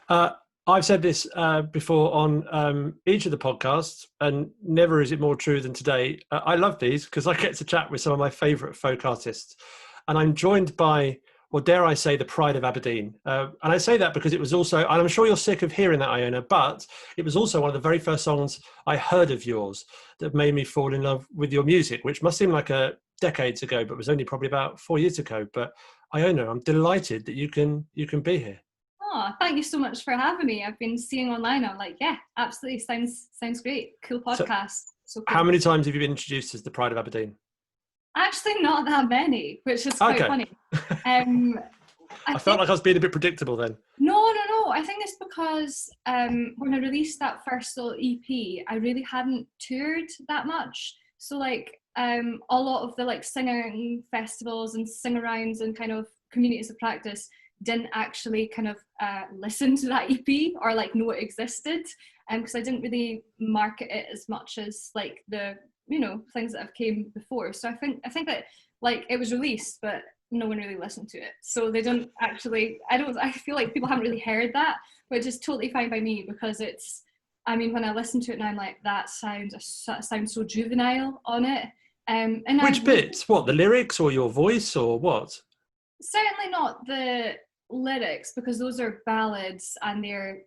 Uh, I've said this before on each of the podcasts, and never is it more true than today. I love these because I get to chat with some of my favourite folk artists, and I'm joined by, or dare I say, the pride of Aberdeen. And I say that because it was also, and I'm sure you're sick of hearing that, Iona, but it was also one of the very first songs I heard of yours that made me fall in love with your music, which must seem like decades ago, but was only probably about 4 years ago. But Iona, I'm delighted that you can be here. Oh, thank you so much for having me. I've been seeing online. I'm like, yeah, absolutely. Sounds great. Cool So, podcast. So how cool. many times have you been introduced as the Pride of Aberdeen? Actually, not that many, which is quite Okay. funny. Um, I felt like I was being a bit predictable then. No. I think it's because when I released that first little EP, I really hadn't toured that much. So like a lot of the like singing festivals and sing-arounds and kind of communities of practice didn't actually kind of listen to that EP or like know it existed, because I didn't really market it as much as like the things that have came before. So I think that like it was released, but no one really listened to it, so they don't actually. I feel like people haven't really heard that, which is totally fine by me because it's. I mean, when I listen to it now, I'm like, that sounds so juvenile on it. And Which bits? What, the lyrics or your voice or what? Certainly not the lyrics, because those are ballads and they're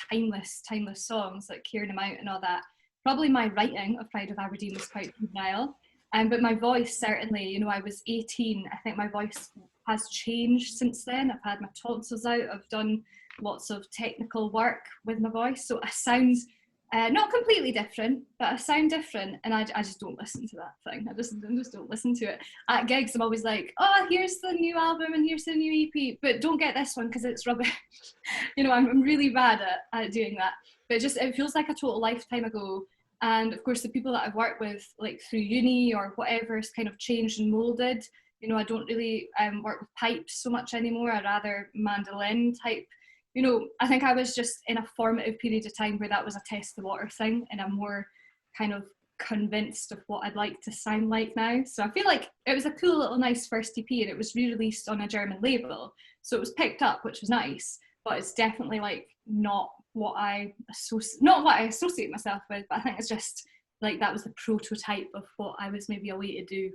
timeless songs like Kieran Them Out and all that. Probably my writing of Pride of Aberdeen was quite juvenile, but my voice certainly. I was 18. I think my voice has changed since then. I've had my tonsils out. I've done lots of technical work with my voice, so I sound not completely different, but I sound different, and I just don't listen to that thing. I just don't listen to it. At gigs, I'm always like, oh, here's the new album and here's the new EP, but don't get this one because it's rubbish. I'm really bad at doing that. But it feels like a total lifetime ago. And of course, the people that I've worked with, like through uni or whatever, has kind of changed and molded. I don't really work with pipes so much anymore. I rather mandolin type. I think I was just in a formative period of time where that was a test the water thing, and I'm more kind of convinced of what I'd like to sound like now. So I feel like it was a cool little nice first EP, and it was re-released on a German label. So it was picked up, which was nice, but it's definitely like not what I associate myself with, but I think it's just like that was the prototype of what I was maybe a way to do.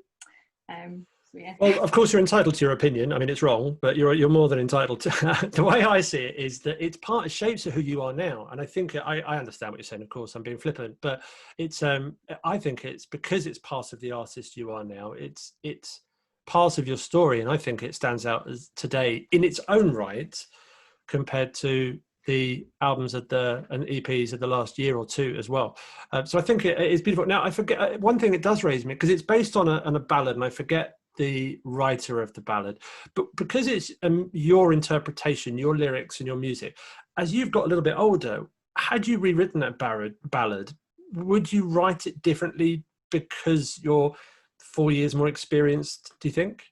So yeah. Well, of course, you're entitled to your opinion. I mean, it's wrong, but you're more than entitled to. The way I see it is that it shapes who you are now, and I think I understand what you're saying. Of course, I'm being flippant, but it's I think it's because it's part of the artist you are now. It's part of your story, and I think it stands out as today in its own right compared to the albums and EPs of the last year or two as well. So I think it is beautiful. Now, I forget one thing it does raise me, because it's based on a ballad, and I forget the writer of the ballad, but because it's your interpretation, your lyrics and your music, as you've got a little bit older, had you rewritten that ballad, would you write it differently because you're 4 years more experienced, do you think?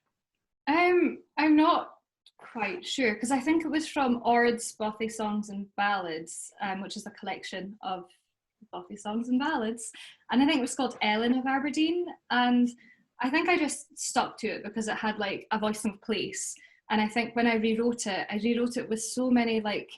I'm not quite sure, because I think it was from Ord's Bothy Songs and Ballads, which is a collection of Bothy songs and ballads, and I think it was called Ellen of Aberdeen, and I think I just stuck to it because it had like a voice and place. And I think when I rewrote it with so many like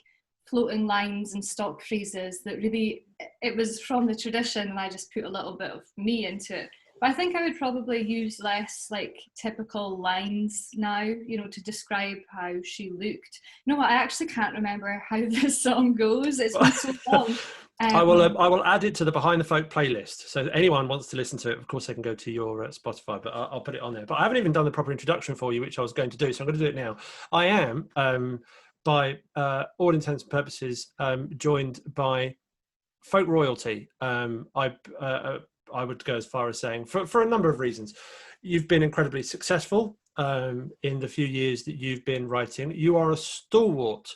floating lines and stock phrases that really, it was from the tradition, and I just put a little bit of me into it. But I think I would probably use less like typical lines now, to describe how she looked. You know what? I actually can't remember how this song goes. It's been so long. I will add it to the Behind the Folk playlist. So anyone wants to listen to it, of course, they can go to your Spotify, but I'll put it on there. But I haven't even done the proper introduction for you, which I was going to do. So I'm going to do it now. I am, by all intents and purposes, joined by folk royalty. I would go as far as saying, for a number of reasons, you've been incredibly successful in the few years that you've been writing. You are a stalwart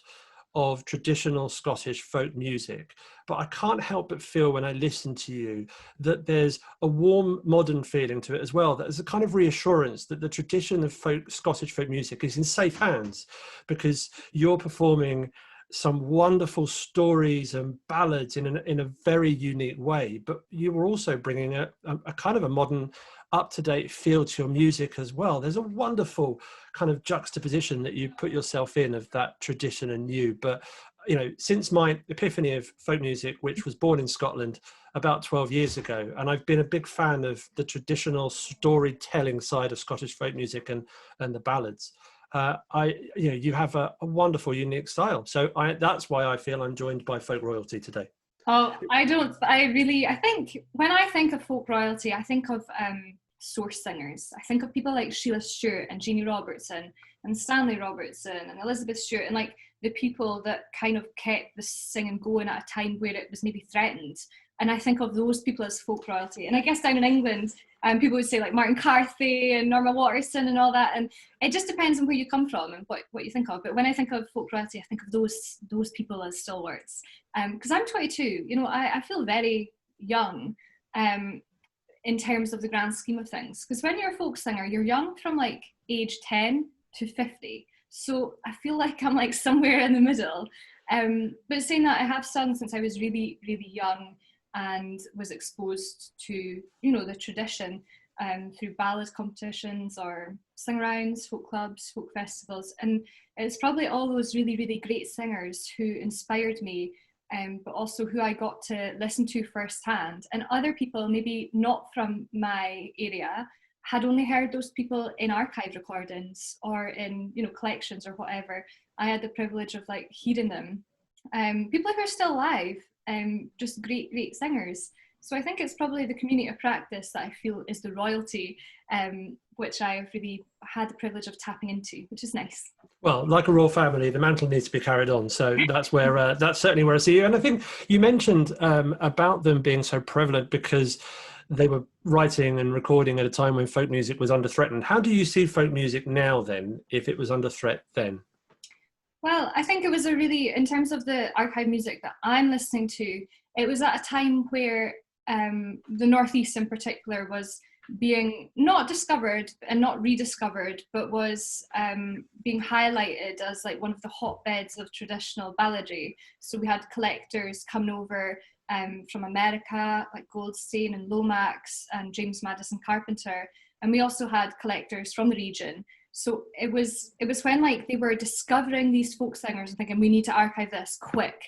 of traditional Scottish folk music, but I can't help but feel when I listen to you that there's a warm modern feeling to it as well. There's a kind of reassurance that the tradition of Scottish folk music is in safe hands, because you're performing some wonderful stories and ballads in a very unique way, but you were also bringing a kind of a modern, up-to-date feel to your music as well. There's a wonderful kind of juxtaposition that you put yourself in of that tradition and new. But since my epiphany of folk music, which was born in Scotland about 12 years ago, and I've been a big fan of the traditional storytelling side of Scottish folk music and the ballads. You have a wonderful, unique style. So that's why I feel I'm joined by folk royalty today. Oh, I think when I think of folk royalty, I think of source singers. I think of people like Sheila Stewart and Jeannie Robertson and Stanley Robertson and Elizabeth Stewart, and like the people that kind of kept the singing going at a time where it was maybe threatened. And I think of those people as folk royalty. And I guess down in England, people would say like Martin Carthy and Norma Waterson and all that. And it just depends on where you come from and what you think of. But when I think of folk royalty, I think of those people as stalwarts. Because I'm 22, I feel very young in terms of the grand scheme of things. Because when you're a folk singer, you're young from like age 10 to 50. So I feel like I'm like somewhere in the middle. But saying that, I have sung since I was really, really young and was exposed to, the tradition through ballad competitions or sing-arounds, folk clubs, folk festivals. And it's probably all those really, really great singers who inspired me, but also who I got to listen to firsthand. And other people, maybe not from my area, had only heard those people in archive recordings or in, collections or whatever. I had the privilege of like hearing them. People who are still alive, just great, great singers. So I think it's probably the community of practice that I feel is the royalty, which I've really had the privilege of tapping into, which is nice. Well, like a royal family, the mantle needs to be carried on. So that's where that's certainly where I see you. And I think you mentioned about them being so prevalent because they were writing and recording at a time when folk music was under threat. And how do you see folk music now then, if it was under threat then? Well, I think it was in terms of the archive music that I'm listening to, it was at a time where the Northeast in particular was being not discovered and not rediscovered, but was being highlighted as like one of the hotbeds of traditional balladry. So we had collectors coming over from America, like Goldstein and Lomax and James Madison Carpenter. And we also had collectors from the region. So it was when like they were discovering these folk singers and thinking we need to archive this quick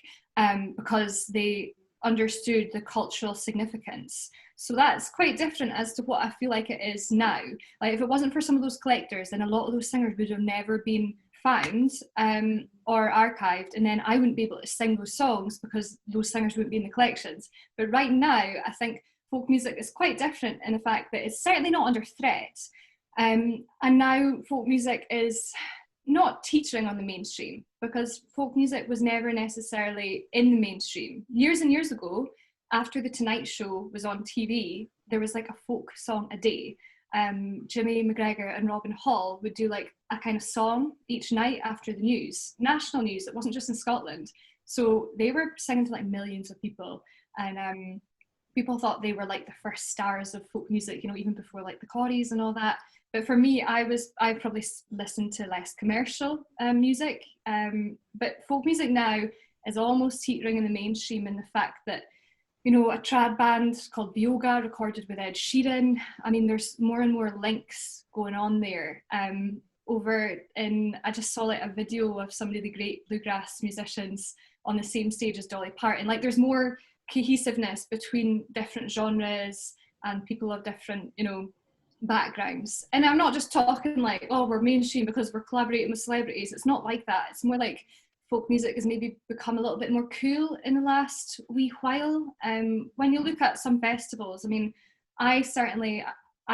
because they understood the cultural significance. So that's quite different as to what I feel like it is now. Like if it wasn't for some of those collectors, then a lot of those singers would have never been found or archived, and then I wouldn't be able to sing those songs because those singers wouldn't be in the collections. But right now, I think folk music is quite different in the fact that it's certainly not under threat. And now folk music is not teetering on the mainstream because folk music was never necessarily in the mainstream. Years and years ago, after The Tonight Show was on TV, there was like a folk song a day. Jimmy McGregor and Robin Hall would do like a kind of song each night after the news, national news. It wasn't just in Scotland. So they were singing to like millions of people. And people thought they were like the first stars of folk music, even before like the Corries and all that. But for me, I probably listened to less commercial music. But folk music now is almost teetering in the mainstream in the fact that, a trad band called Bioga recorded with Ed Sheeran. I mean, there's more and more links going on there. I just saw like a video of some of the great bluegrass musicians on the same stage as Dolly Parton. Like there's more cohesiveness between different genres and people of different, backgrounds. And I'm not just talking like, oh, we're mainstream because we're collaborating with celebrities. It's not like that. It's more like folk music has maybe become a little bit more cool in the last wee while. When you look at some festivals, I mean, I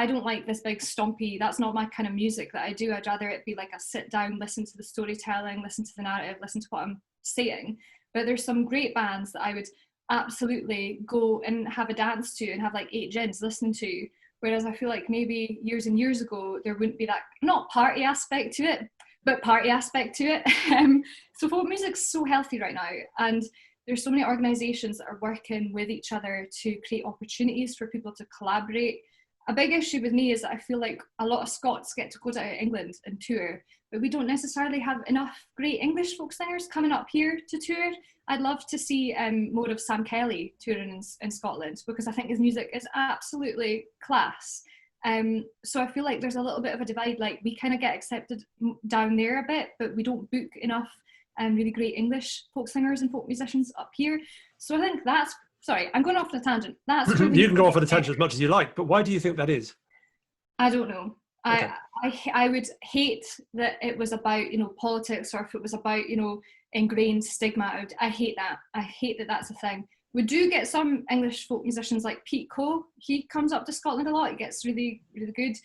don't like this big stompy, that's not my kind of music that I do. I'd rather it be like a sit down, listen to the storytelling, listen to the narrative, listen to what I'm saying. But there's some great bands that I would absolutely go and have a dance to and have like 8 gins listening to. Whereas I feel like maybe years and years ago, there wouldn't be that, not party aspect to it, but party aspect to it. So folk music's so healthy right now. And there's so many organisations that are working with each other to create opportunities for people to collaborate. A big issue with me is that I feel like a lot of Scots get to go to England and tour, but we don't necessarily have enough great English folk singers coming up here to tour. I'd love to see more of Sam Kelly touring in Scotland because I think his music is absolutely class. So I feel like there's a little bit of a divide, like we kind of get accepted down there a bit, but we don't book enough really great English folk singers and folk musicians up here. So I think that's, sorry, I'm going off on a tangent. That's really You can go off on a tangent as much as you like, but why do you think that is? I don't know. Okay. I would hate that it was about, you know, politics, or if it was about, you know, ingrained stigma. I hate that. I hate that that's a thing. We do get some English folk musicians like Pete Coe. He comes up to Scotland a lot. It gets really, really good.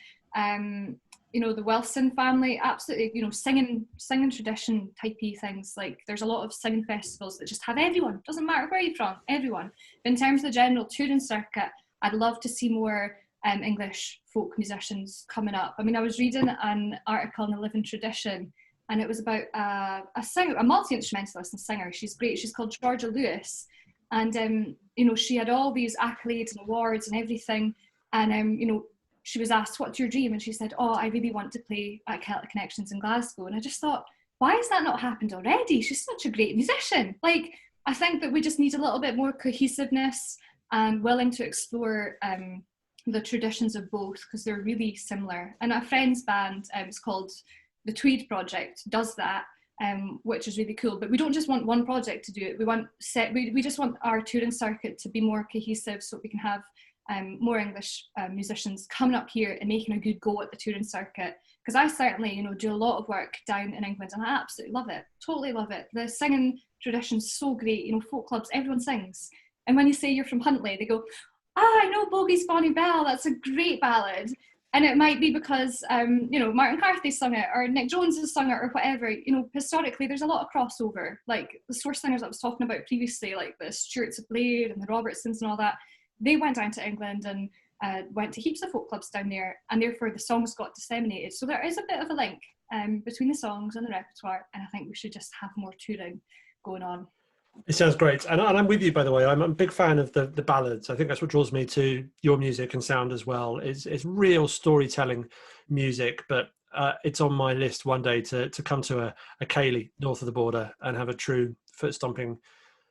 You know, the Wilson family, absolutely, you know, singing tradition typey things. Like there's a lot of singing festivals that just have everyone. Doesn't matter where you're from, everyone. In terms of the general touring circuit, I'd love to see more English folk musicians coming up. I mean, I was reading an article in the Living Tradition, and it was about a singer, a multi-instrumentalist and singer. She's great. She's called Georgia Lewis, and you know, she had all these accolades and awards and everything. And you know, she was asked, "What's your dream?" And she said, "Oh, I really want to play at Celtic Connections in Glasgow." And I just thought, why has that not happened already? She's such a great musician. Like, I think that we just need a little bit more cohesiveness and willing to explore the traditions of both, because they're really similar. And a friend's band, it's called the Tweed Project, does that, which is really cool. But we don't just want one project to do it. We just want our touring circuit to be more cohesive, so we can have more English musicians coming up here and making a good go at the touring circuit. Because I certainly, you know, do a lot of work down in England, and I absolutely love it. Totally love it. The singing tradition's so great. You know, folk clubs, everyone sings. And when you say you're from Huntly, they go, I know Bogey's Bonnie Bell, that's a great ballad. And it might be because, you know, Martin Carthy sung it, or Nick Jones has sung it, or whatever. You know, historically, there's a lot of crossover. Like the source singers I was talking about previously, like the Stuarts of Blade and the Robertsons and all that, they went down to England and went to heaps of folk clubs down there, and therefore the songs got disseminated. So there is a bit of a link between the songs and the repertoire, and I think we should just have more touring going on. It sounds great, and I'm with you, by the way. I'm a big fan of the ballads. I think that's what draws me to your music and sound as well. It's real storytelling music, but it's on my list one day to come to a ceilidh north of the border and have a true foot stomping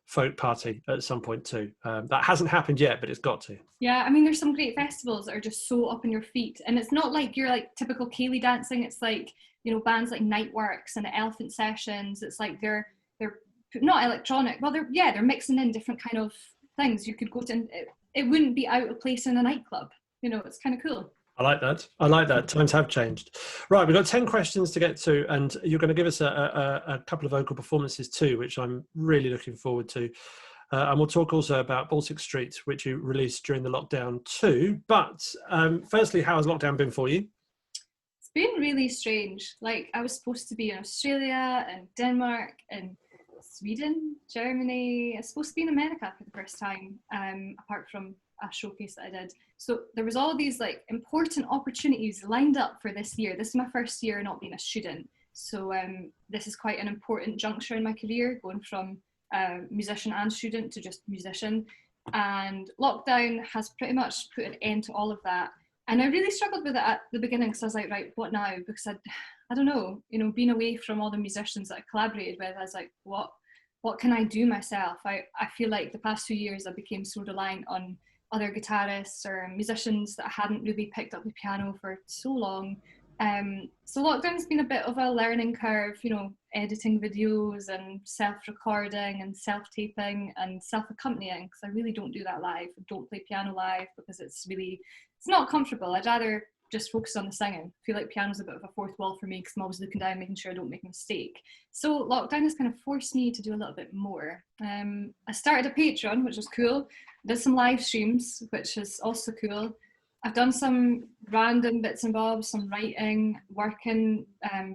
folk party at some point too. That hasn't happened yet, but it's got to. Yeah, I mean, there's some great festivals that are just so up on your feet, and it's not like you're like typical ceilidh dancing. It's like, you know, bands like Nightworks and the Elephant Sessions. It's like they're not electronic. Well, they're mixing in different kind of things. You could go to, it wouldn't be out of place in a nightclub. You know, it's kind of cool. I like that. Times have changed. Right, we've got 10 questions to get to, and you're going to give us a couple of vocal performances too, which I'm really looking forward to. And we'll talk also about Baltic Street, which you released during the lockdown too. But firstly, how has lockdown been for you? It's been really strange. Like, I was supposed to be in Australia and Denmark and Sweden, Germany. I was supposed to be in America for the first time, apart from a showcase that I did. So there was all these like important opportunities lined up for this year. This is my first year not being a student. So this is quite an important juncture in my career, going from musician and student to just musician. And lockdown has pretty much put an end to all of that. And I really struggled with it at the beginning, because I was like, right, what now? Because I don't know, you know, being away from all the musicians that I collaborated with, I was like, what can I do myself? I feel like the past 2 years I became so reliant on other guitarists or musicians that I hadn't really picked up the piano for so long. So lockdown's been a bit of a learning curve, you know, editing videos and self-recording and self-taping and self-accompanying, because I really don't do that live. I don't play piano live because it's not comfortable. I'd rather just focus on the singing. I feel like piano's a bit of a fourth wall for me, because I'm always looking down, making sure I don't make a mistake. So lockdown has kind of forced me to do a little bit more. I started a Patreon, which was cool. I did some live streams, which is also cool. I've done some random bits and bobs, some writing, working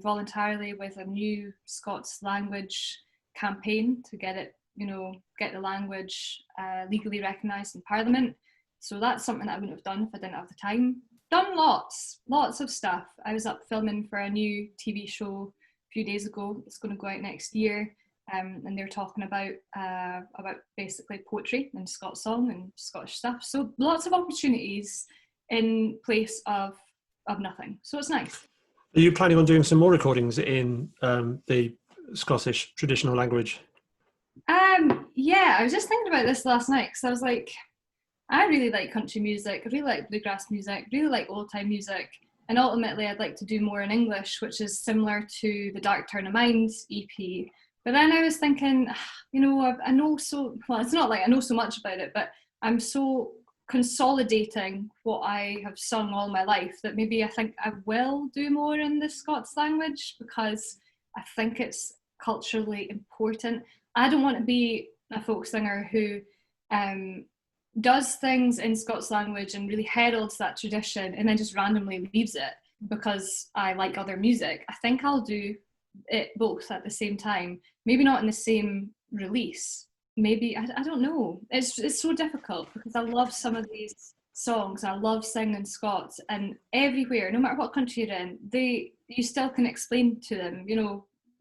voluntarily with a new Scots language campaign to get it, you know, get the language legally recognised in Parliament. So that's something that I wouldn't have done if I didn't have the time. Done lots of stuff. I was up filming for a new TV show a few days ago. It's going to go out next year, and they're talking about basically poetry and Scots song and Scottish stuff. So lots of opportunities in place of nothing. So it's nice. Are you planning on doing some more recordings in the Scottish traditional language? Yeah, I was just thinking about this last night, because I was like, I really like country music, I really like bluegrass music, really like old time music, and ultimately I'd like to do more in English, which is similar to the Dark Turn of Mind EP, But then I was thinking, I know so well. It's not like I know so much about it, but I'm so consolidating what I have sung all my life that maybe I think I will do more in the Scots language because I think it's culturally important. I don't want to be a folk singer who does things in Scots language and really heralds that tradition and then just randomly leaves it because I like other music. I think I'll do it both at the same time. Maybe not in the same release. Maybe I don't know. It's so difficult because I love some of these songs. I love singing Scots, and everywhere, no matter what country you're in, you still can explain to them.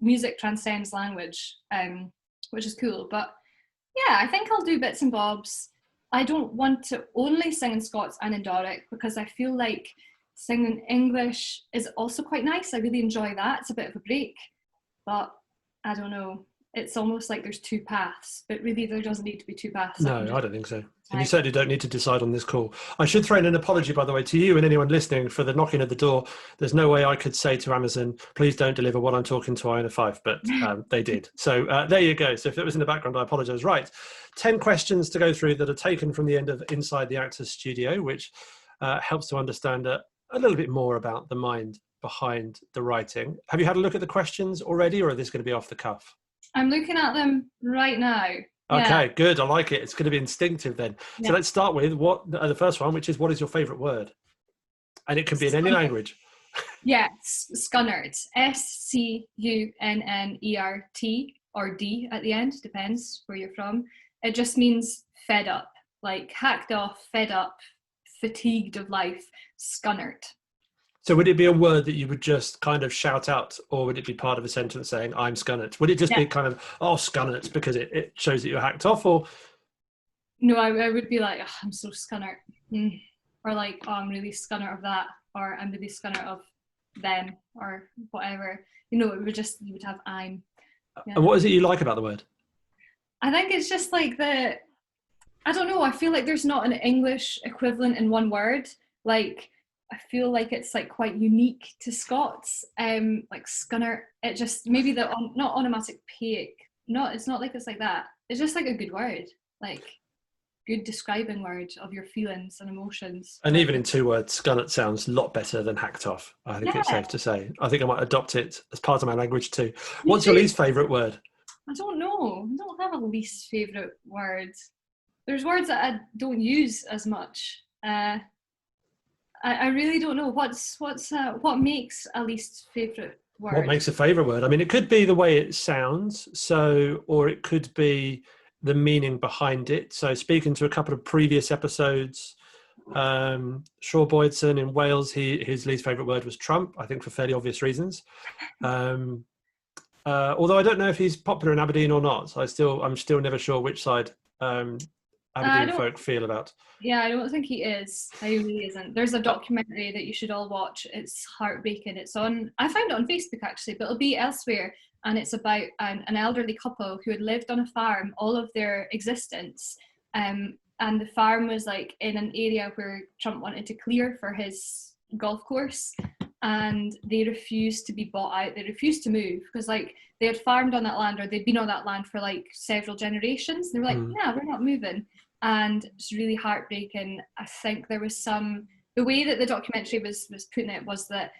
Music transcends language, which is cool. But yeah, I think I'll do bits and bobs. I don't want to only sing in Scots and in Doric because I feel like singing English is also quite nice. I really enjoy that. It's a bit of a break, but I don't know. It's almost like there's two paths, but really there doesn't need to be two paths. No, I don't think so. And you certainly don't need to decide on this call. I should throw in an apology, by the way, to you and anyone listening for the knocking at the door. There's no way I could say to Amazon, please don't deliver what I'm talking to Iona Fyfe, but they did. So there you go. So if it was in the background, I apologise. Right. 10 questions to go through that are taken from the end of Inside the Actors Studio, which helps to understand a little bit more about the mind behind the writing. Have you had a look at the questions already, or are this going to be off the cuff? I'm looking at them right now. Okay, good. I like it. It's going to be instinctive then. Yeah. So let's start with the first one, which is, what is your favourite word? And it can be in any language. Yes, Scunnert. Scunnert, or D at the end, depends where you're from. It just means fed up, like hacked off, fed up, fatigued of life. Scunnert. So would it be a word that you would just kind of shout out, or would it be part of a sentence saying, I'm Scunnert? Would it just be kind of, oh, Scunnert, because it shows that you're hacked off, or? No, I would be like, oh, I'm so Scunnert. Or like, oh, I'm really Scunnert of that, or I'm really Scunnert of them, or whatever. You would have I'm. Yeah. And what is it you like about the word? I think it's just like I don't know, I feel like there's not an English equivalent in one word. Like, I feel like it's like quite unique to Scots. Like Scunnert, it just maybe not onomatopoeic. It's not like it's like that. It's just like a good word, like good describing word of your feelings and emotions. And even in 2 words, Scunnert sounds a lot better than hacked off. I think it's safe to say. I think I might adopt it as part of my language too. What's your least favourite word? I don't know. I don't have a least favourite word. There's words that I don't use as much. I really don't know what makes a least favourite word. What makes a favourite word? I mean, it could be the way it sounds, or it could be the meaning behind it. So speaking to a couple of previous episodes, Shaw Boydson in Wales, his least favourite word was Trump, I think for fairly obvious reasons. Although I don't know if he's popular in Aberdeen or not. I'm still never sure which side Aberdeen folk feel about. Yeah, I don't think he is. He really isn't. There's a documentary that you should all watch. It's heartbreaking. It's on, I found it on Facebook actually, but it'll be elsewhere. And it's about an elderly couple who had lived on a farm all of their existence. And the farm was like in an area where Trump wanted to clear for his golf course. And they refused to be bought out. They refused to move because like they had farmed on that land, or they'd been on that land for like several generations. They were like, yeah, we're not moving. And it's really heartbreaking. I think there was the way that the documentary was putting it was that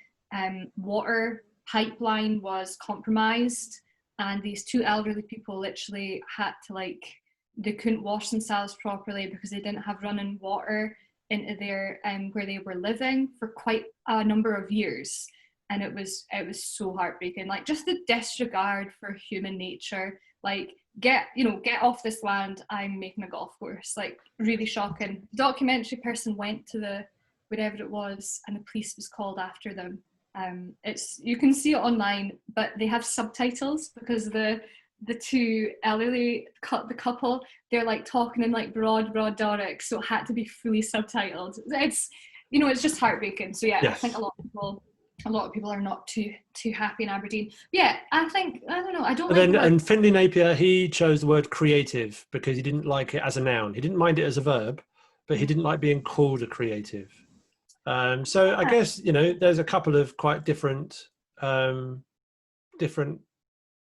water pipeline was compromised, and these 2 elderly people literally had to they couldn't wash themselves properly because they didn't have running water into their where they were living for quite a number of years. And it was so heartbreaking, like just the disregard for human nature, like get off this land, I'm making a golf course. Like really shocking. The documentary person went to wherever it was, and the police was called after them. You can see it online, but they have subtitles because the 2 elderly the couple, they're like talking in like broad Doric, so it had to be fully subtitled. It's it's just heartbreaking. So yeah, yes. I think a lot of people are not too happy in Aberdeen. Yeah, I don't know. I don't. And Finlay Napier, he chose the word creative because he didn't like it as a noun. He didn't mind it as a verb, but he didn't like being called a creative. So I guess there's a couple of quite different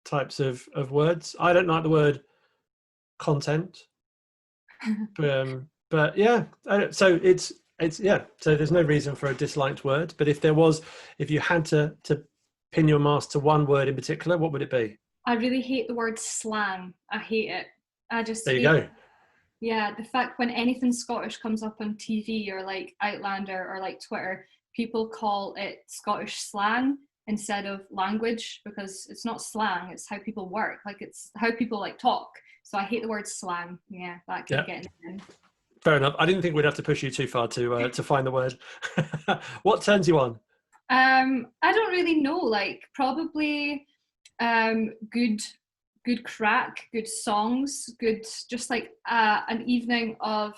types of words. I don't like the word content. But yeah, so it's yeah. So there's no reason for a disliked word. But if you had to pin your mask to one word in particular, what would it be? I really hate the word slang. I hate it. I just There you hate, go. yeah, the fact when anything Scottish comes up on TV or like Outlander or like Twitter, people call it Scottish slang instead of language, because it's not slang, it's how people work. Like, it's how people like talk. So I hate the word slang. Yeah, that could Yeah, get in. fair enough. I didn't think we'd have to push you too far to find the word. What turns you on? I don't really know. Like, probably good crack, good songs, good, just like an evening of,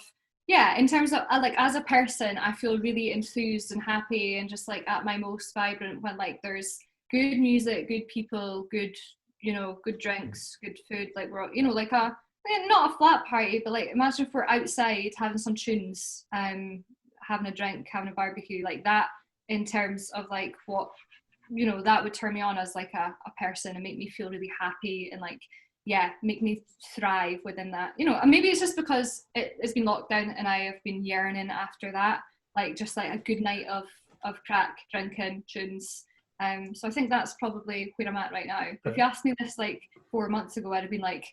yeah, in terms of like, as a person, I feel really enthused and happy and just like at my most vibrant when like there's good music, good people, good, good drinks, good food. Like, we're like not a flat party, but like, imagine if we're outside having some tunes, having a drink, having a barbecue, like that, in terms of like what, that would turn me on as like a person and make me feel really happy and like, yeah, make me thrive within that, and maybe it's just because it's been locked down and I have been yearning after that, like just like a good night of crack drinking tunes. So I think that's probably where I'm at right now. But if you asked me this like 4 months ago, I'd have been like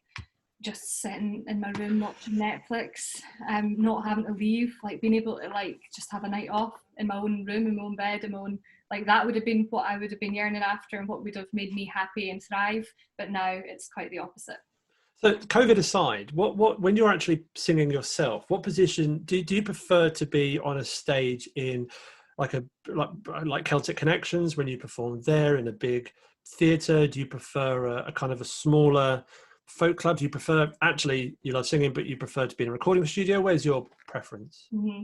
just sitting in my room watching Netflix, not having to leave, like being able to like just have a night off in my own room, in my own bed, in my own, like that would have been what I would have been yearning after and what would have made me happy and thrive. But now it's quite the opposite. So COVID aside, what when you're actually singing yourself, what position do you prefer to be on a stage in, like like Celtic Connections when you perform there in a big theatre? Do you prefer a kind of a smaller folk club? Do you prefer, actually you love singing but you prefer to be in a recording studio? Where's your preference? Mm-hmm.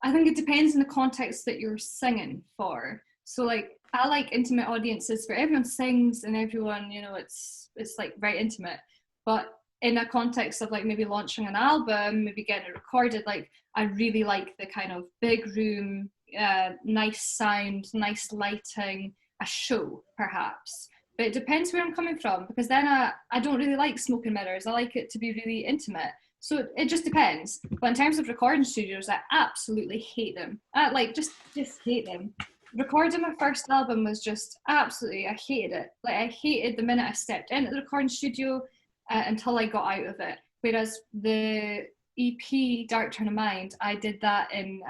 I think it depends on the context that you're singing for. So like, I like intimate audiences where everyone sings and everyone, it's like very intimate. But in a context of like maybe launching an album, maybe getting it recorded, like I really like the kind of big room, nice sound, nice lighting, a show perhaps. But it depends where I'm coming from, because then I don't really like smoke and mirrors. I like it to be really intimate. So it just depends. But in terms of recording studios, I absolutely hate them. I like just hate them. Recording my first album was just absolutely, I hated it. Like, I hated the minute I stepped into the recording studio until I got out of it. Whereas the EP Dark Turn of Mind, I did that in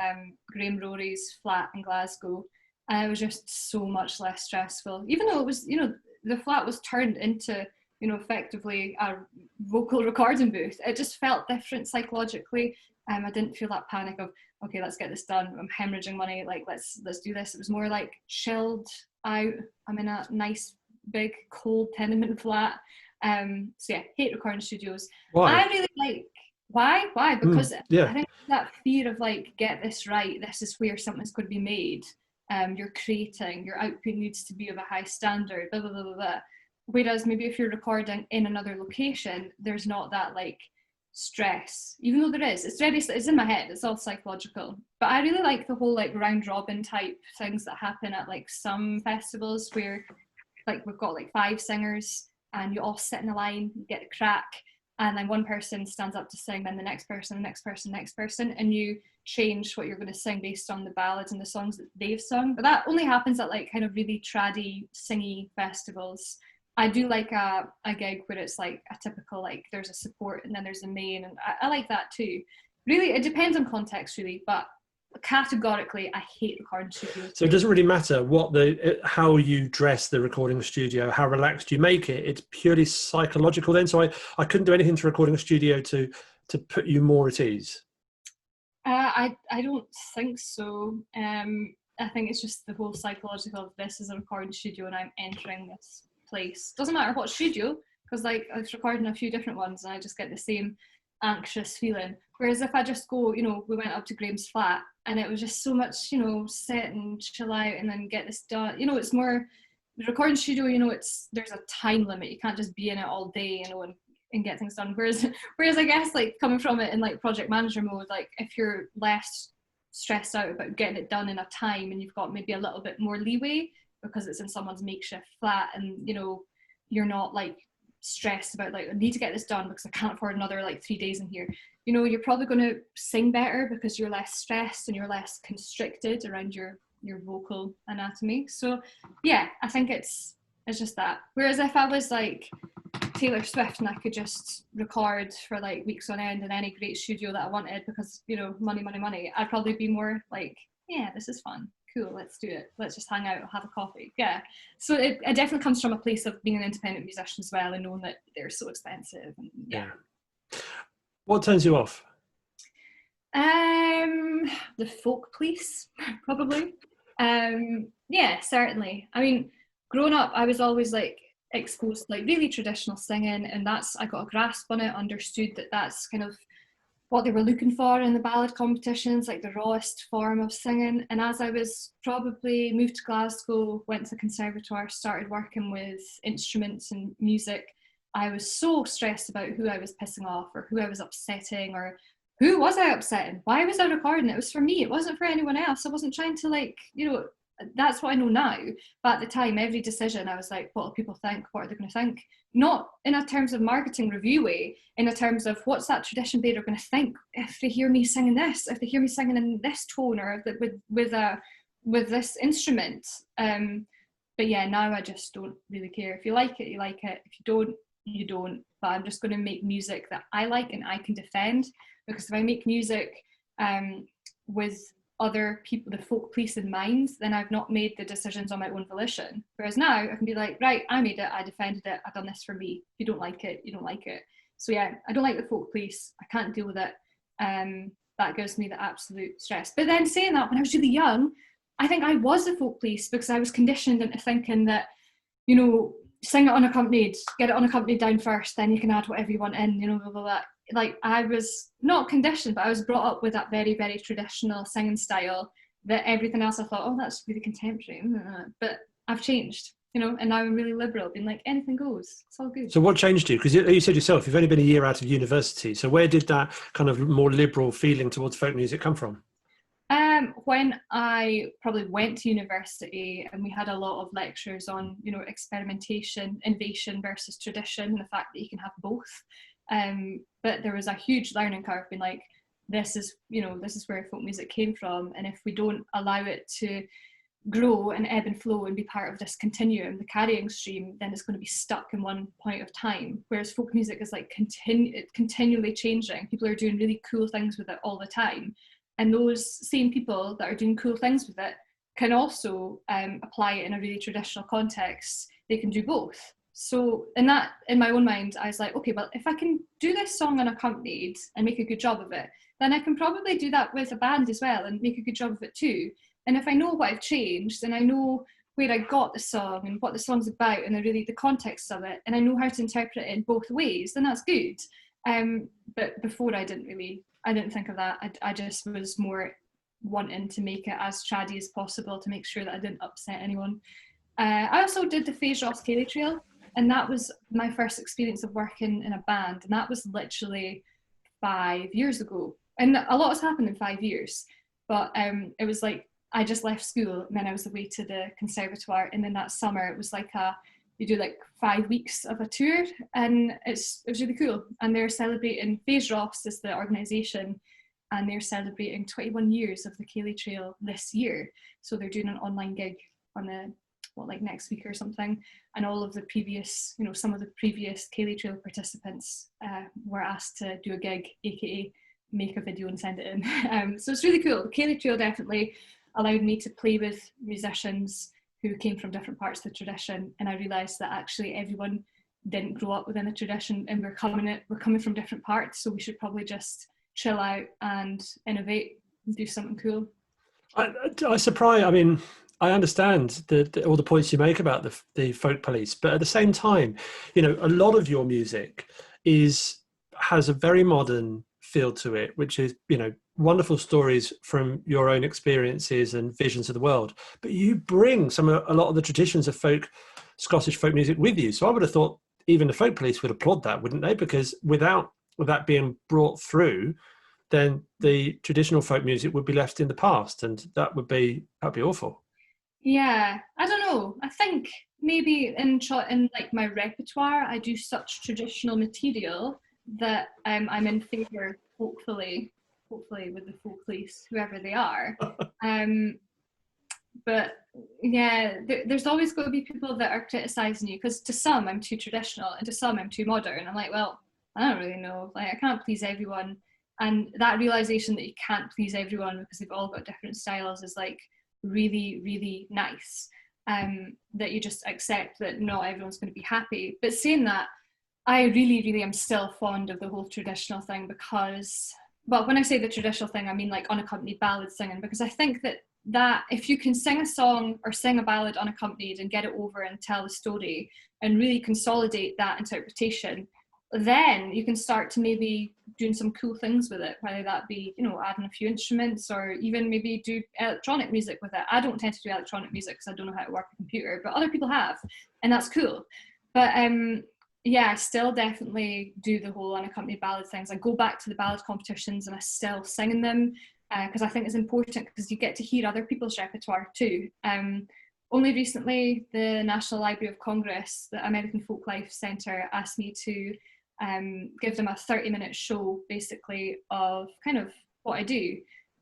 Graham Rory's flat in Glasgow, and it was just so much less stressful. Even though it was, the flat was turned into, effectively a vocal recording booth. It just felt different psychologically. I didn't feel that panic of, okay, let's get this done. I'm hemorrhaging money. Like, let's do this. It was more like chilled out. I'm in a nice, big, cold tenement flat. So yeah, hate recording studios. Why? I really like, why? Because Yeah. I think that fear of like, get this right. This is where something's going to be made. You're creating, your output needs to be of a high standard, blah, blah, blah, blah, blah. Whereas maybe if you're recording in another location, there's not that like stress, even though there is. It's in my head, it's all psychological. But I really like the whole like round robin type things that happen at like some festivals where like we've got like 5 singers and you all sit in a line, you get a crack, and then one person stands up to sing, then the next person, and you change what you're going to sing based on the ballads and the songs that they've sung. But that only happens at like kind of really traddy, singy festivals. I do like a gig where it's like a typical, like there's a support and then there's a main, and I like that too. Really, it depends on context really, but categorically I hate recording studios. So it doesn't really matter how you dress the recording studio, how relaxed you make it. It's purely psychological then. So I couldn't do anything to recording a studio to put you more at ease. I don't think so. I think it's just the whole psychological of, this is a recording studio and I'm entering this place. Doesn't matter what studio, because like I was recording a few different ones and I just get the same anxious feeling. Whereas if I just go, we went up to Graham's flat and it was just so much, sit and chill out and then get this done. It's more the recording studio, there's a time limit. You can't just be in it all day, and get things done. Whereas I guess like coming from it in like project manager mode, like if you're less stressed out about getting it done in a time and you've got maybe a little bit more leeway because it's in someone's makeshift flat and you're not like stressed about like, I need to get this done because I can't afford another like 3 days in here. You know, you're probably going to sing better because you're less stressed and you're less constricted around your vocal anatomy. So yeah, I think it's just that. Whereas if I was like Taylor Swift and I could just record for like weeks on end in any great studio that I wanted because, you know, money, I'd probably be more like, yeah, this is fun. Cool, let's do it. Let's just hang out, have a coffee. Yeah. So it definitely comes from a place of being an independent musician as well and knowing that they're so expensive. And yeah. What turns you off? The folk police, probably. Yeah, certainly. I mean, growing up, I was always like exposed to like really traditional singing, and I got a grasp on it, understood that that's kind of what they were looking for in the ballad competitions, like the rawest form of singing. And as I was probably moved to Glasgow, went to the conservatoire, started working with instruments and music, I was so stressed about who I was pissing off or who I was upsetting or who was I upsetting? Why was I recording? It was for me. It wasn't for anyone else. I wasn't trying to like, you know, that's what I know now. But at the time, every decision, I was like, what will people think? What are they going to think? Not in a terms of marketing review way, in a terms of what's that tradition bearer going to think if they hear me singing this, if they hear me singing in this tone or with this instrument. But yeah, now I just don't really care. If you like it, you like it. If you don't, you don't. But I'm just going to make music that I like and I can defend. Because if I make music with other people, the folk police in mind, then I've not made the decisions on my own volition. Whereas now I can be like, right, I made it, I defended it, I've done this for me. If you don't like it, you don't like it. So yeah, I don't like the folk police. I can't deal with it. That gives me the absolute stress. But then saying that, when I was really young, I think I was the folk police because I was conditioned into thinking that, you know, sing it unaccompanied, get it unaccompanied down first, then you can add whatever you want in, you know, blah, blah, blah. Like I was not conditioned, but I was brought up with that very, very traditional singing style that everything else I thought, oh, that's really contemporary. But I've changed, you know, and now I'm really liberal, being like, anything goes, it's all good. So what changed you? Because you said yourself, you've only been a year out of university. So where did that kind of more liberal feeling towards folk music come from? When I probably went to university and we had a lot of lectures on, you know, experimentation, innovation versus tradition, and the fact that you can have both. But there was a huge learning curve being like, this is where folk music came from. And if we don't allow it to grow and ebb and flow and be part of this continuum, the carrying stream, then it's going to be stuck in one point of time. Whereas folk music is like continually changing. People are doing really cool things with it all the time. And those same people that are doing cool things with it can also apply it in a really traditional context. They can do both. So in my own mind, I was like, okay, well, if I can do this song unaccompanied and make a good job of it, then I can probably do that with a band as well and make a good job of it too. And if I know what I've changed and I know where I got the song and what the song's about and the context of it, and I know how to interpret it in both ways, then that's good. But before I didn't think of that. I just was more wanting to make it as chatty as possible to make sure that I didn't upset anyone. I also did the Phase Ross Cayley Trail, and that was my first experience of working in a band, and that was literally 5 years ago. And a lot has happened in 5 years, but it was like I just left school and then I was away to the conservatoire, and then that summer it was like you do like 5 weeks of a tour, and it was really cool. And they're celebrating, Phase Ross is the organisation, and they're celebrating 21 years of the Cayley Trail this year. So they're doing an online gig on next week or something. And all of the previous, you know, some of the previous Cayley Trail participants were asked to do a gig, aka make a video and send it in. So it's really cool. The Cayley Trail definitely allowed me to play with musicians who came from different parts of the tradition, and I realised that actually everyone didn't grow up within a tradition, and we're coming from different parts, so we should probably just chill out and innovate and do something cool. I mean, I understand all the points you make about the folk police, but at the same time, you know, a lot of your music has a very modern feel to it, which is, you know, wonderful stories from your own experiences and visions of the world, but you bring a lot of the traditions of Scottish folk music with you. So I would have thought even the folk police would applaud that, wouldn't they? Because without that being brought through, then the traditional folk music would be left in the past, and that'd be awful. Yeah, I don't know. I think maybe in like my repertoire, I do such traditional material that I'm in favour, hopefully with the folk police, whoever they are. But yeah, there's always going to be people that are criticising you, because to some I'm too traditional and to some I'm too modern. I'm like, well, I don't really know. Like, I can't please everyone. And that realization that you can't please everyone because they've all got different styles is like really, really nice. That you just accept that not everyone's going to be happy. But saying that, I really, really am still fond of the whole traditional thing, because, well, when I say the traditional thing, I mean like unaccompanied ballad singing, because I think that if you can sing a song or sing a ballad unaccompanied and get it over and tell the story and really consolidate that interpretation, then you can start to maybe doing some cool things with it, whether that be, you know, adding a few instruments or even maybe do electronic music with it. I don't tend to do electronic music because I don't know how to work a computer, but other people have, and that's cool. But yeah, I still definitely do the whole unaccompanied ballad things. I go back to the ballad competitions and I still sing in them, because I think it's important, because you get to hear other people's repertoire too. Only recently, the National Library of Congress, the American Folklife Centre, asked me to give them a 30-minute show, basically, of kind of what I do.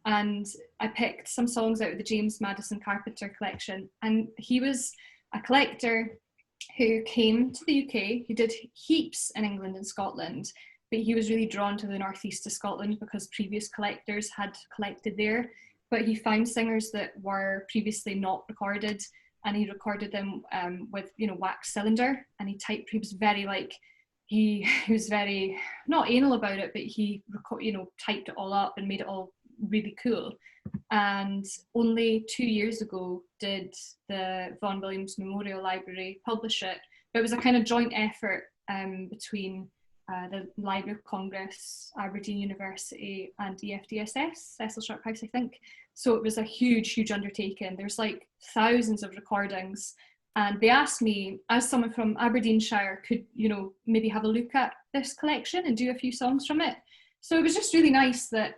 And I picked some songs out of the James Madison Carpenter collection. And he was a collector who came to the UK. He did heaps in England and Scotland, but he was really drawn to the northeast of Scotland because previous collectors had collected there. But he found singers that were previously not recorded, and he recorded them with, you know, wax cylinder. And he was very like, he was very not anal about it, but he, you know, typed it all up and made it all really cool. And only 2 years ago did the Vaughan Williams Memorial Library publish it. But it was a kind of joint effort between the Library of Congress, Aberdeen University, and EFDSS, Cecil Sharp House, I think. So it was a huge, huge undertaking. There's like thousands of recordings. And they asked me, as someone from Aberdeenshire, could, you know, maybe have a look at this collection and do a few songs from it. So it was just really nice that,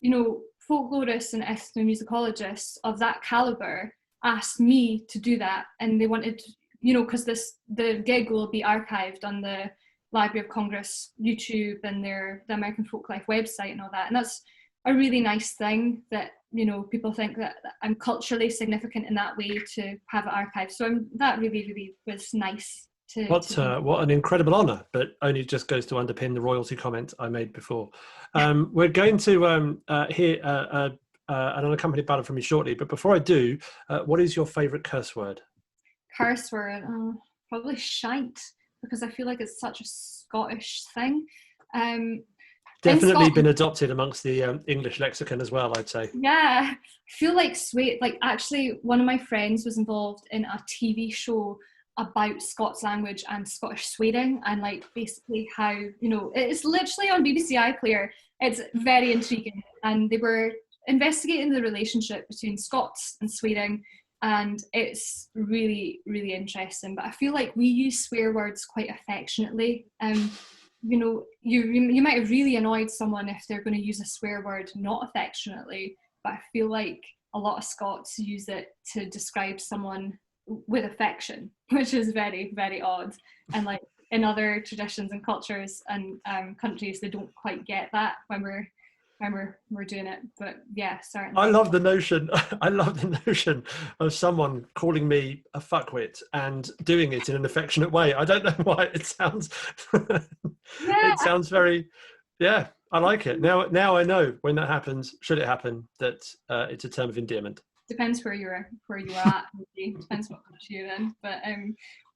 you know, folklorists and ethnomusicologists of that calibre asked me to do that. And they wanted, you know, because the gig will be archived on the Library of Congress YouTube and the American Folklife website and all that. And that's a really nice thing, that, you know, people think that I'm culturally significant in that way to have it archived. So that really, really was nice. What an incredible honour, but only just goes to underpin the royalty comment I made before. We're going to hear an unaccompanied ballad from you shortly, but before I do, what is your favourite curse word? Curse word? Probably shite, because I feel like it's such a Scottish thing. Definitely been adopted amongst the English lexicon as well, I'd say. Yeah, I feel like actually one of my friends was involved in a TV show about Scots language and Scottish swearing, and like basically how, you know, it's literally on BBC iPlayer. It's very intriguing, and they were investigating the relationship between Scots and swearing, and it's really, really interesting. But I feel like we use swear words quite affectionately. You know, you might have really annoyed someone if they're going to use a swear word not affectionately, but I feel like a lot of Scots use it to describe someone with affection, which is very, very odd. And like in other traditions and cultures and countries, they don't quite get that when we're doing it. But yeah, certainly. I love the notion of someone calling me a fuckwit and doing it in an affectionate way. I don't know why it sounds it sounds very, yeah, I like it. Now I know when that happens, should it happen, that it's a term of endearment. Depends where you're at. Depends what country you're in. But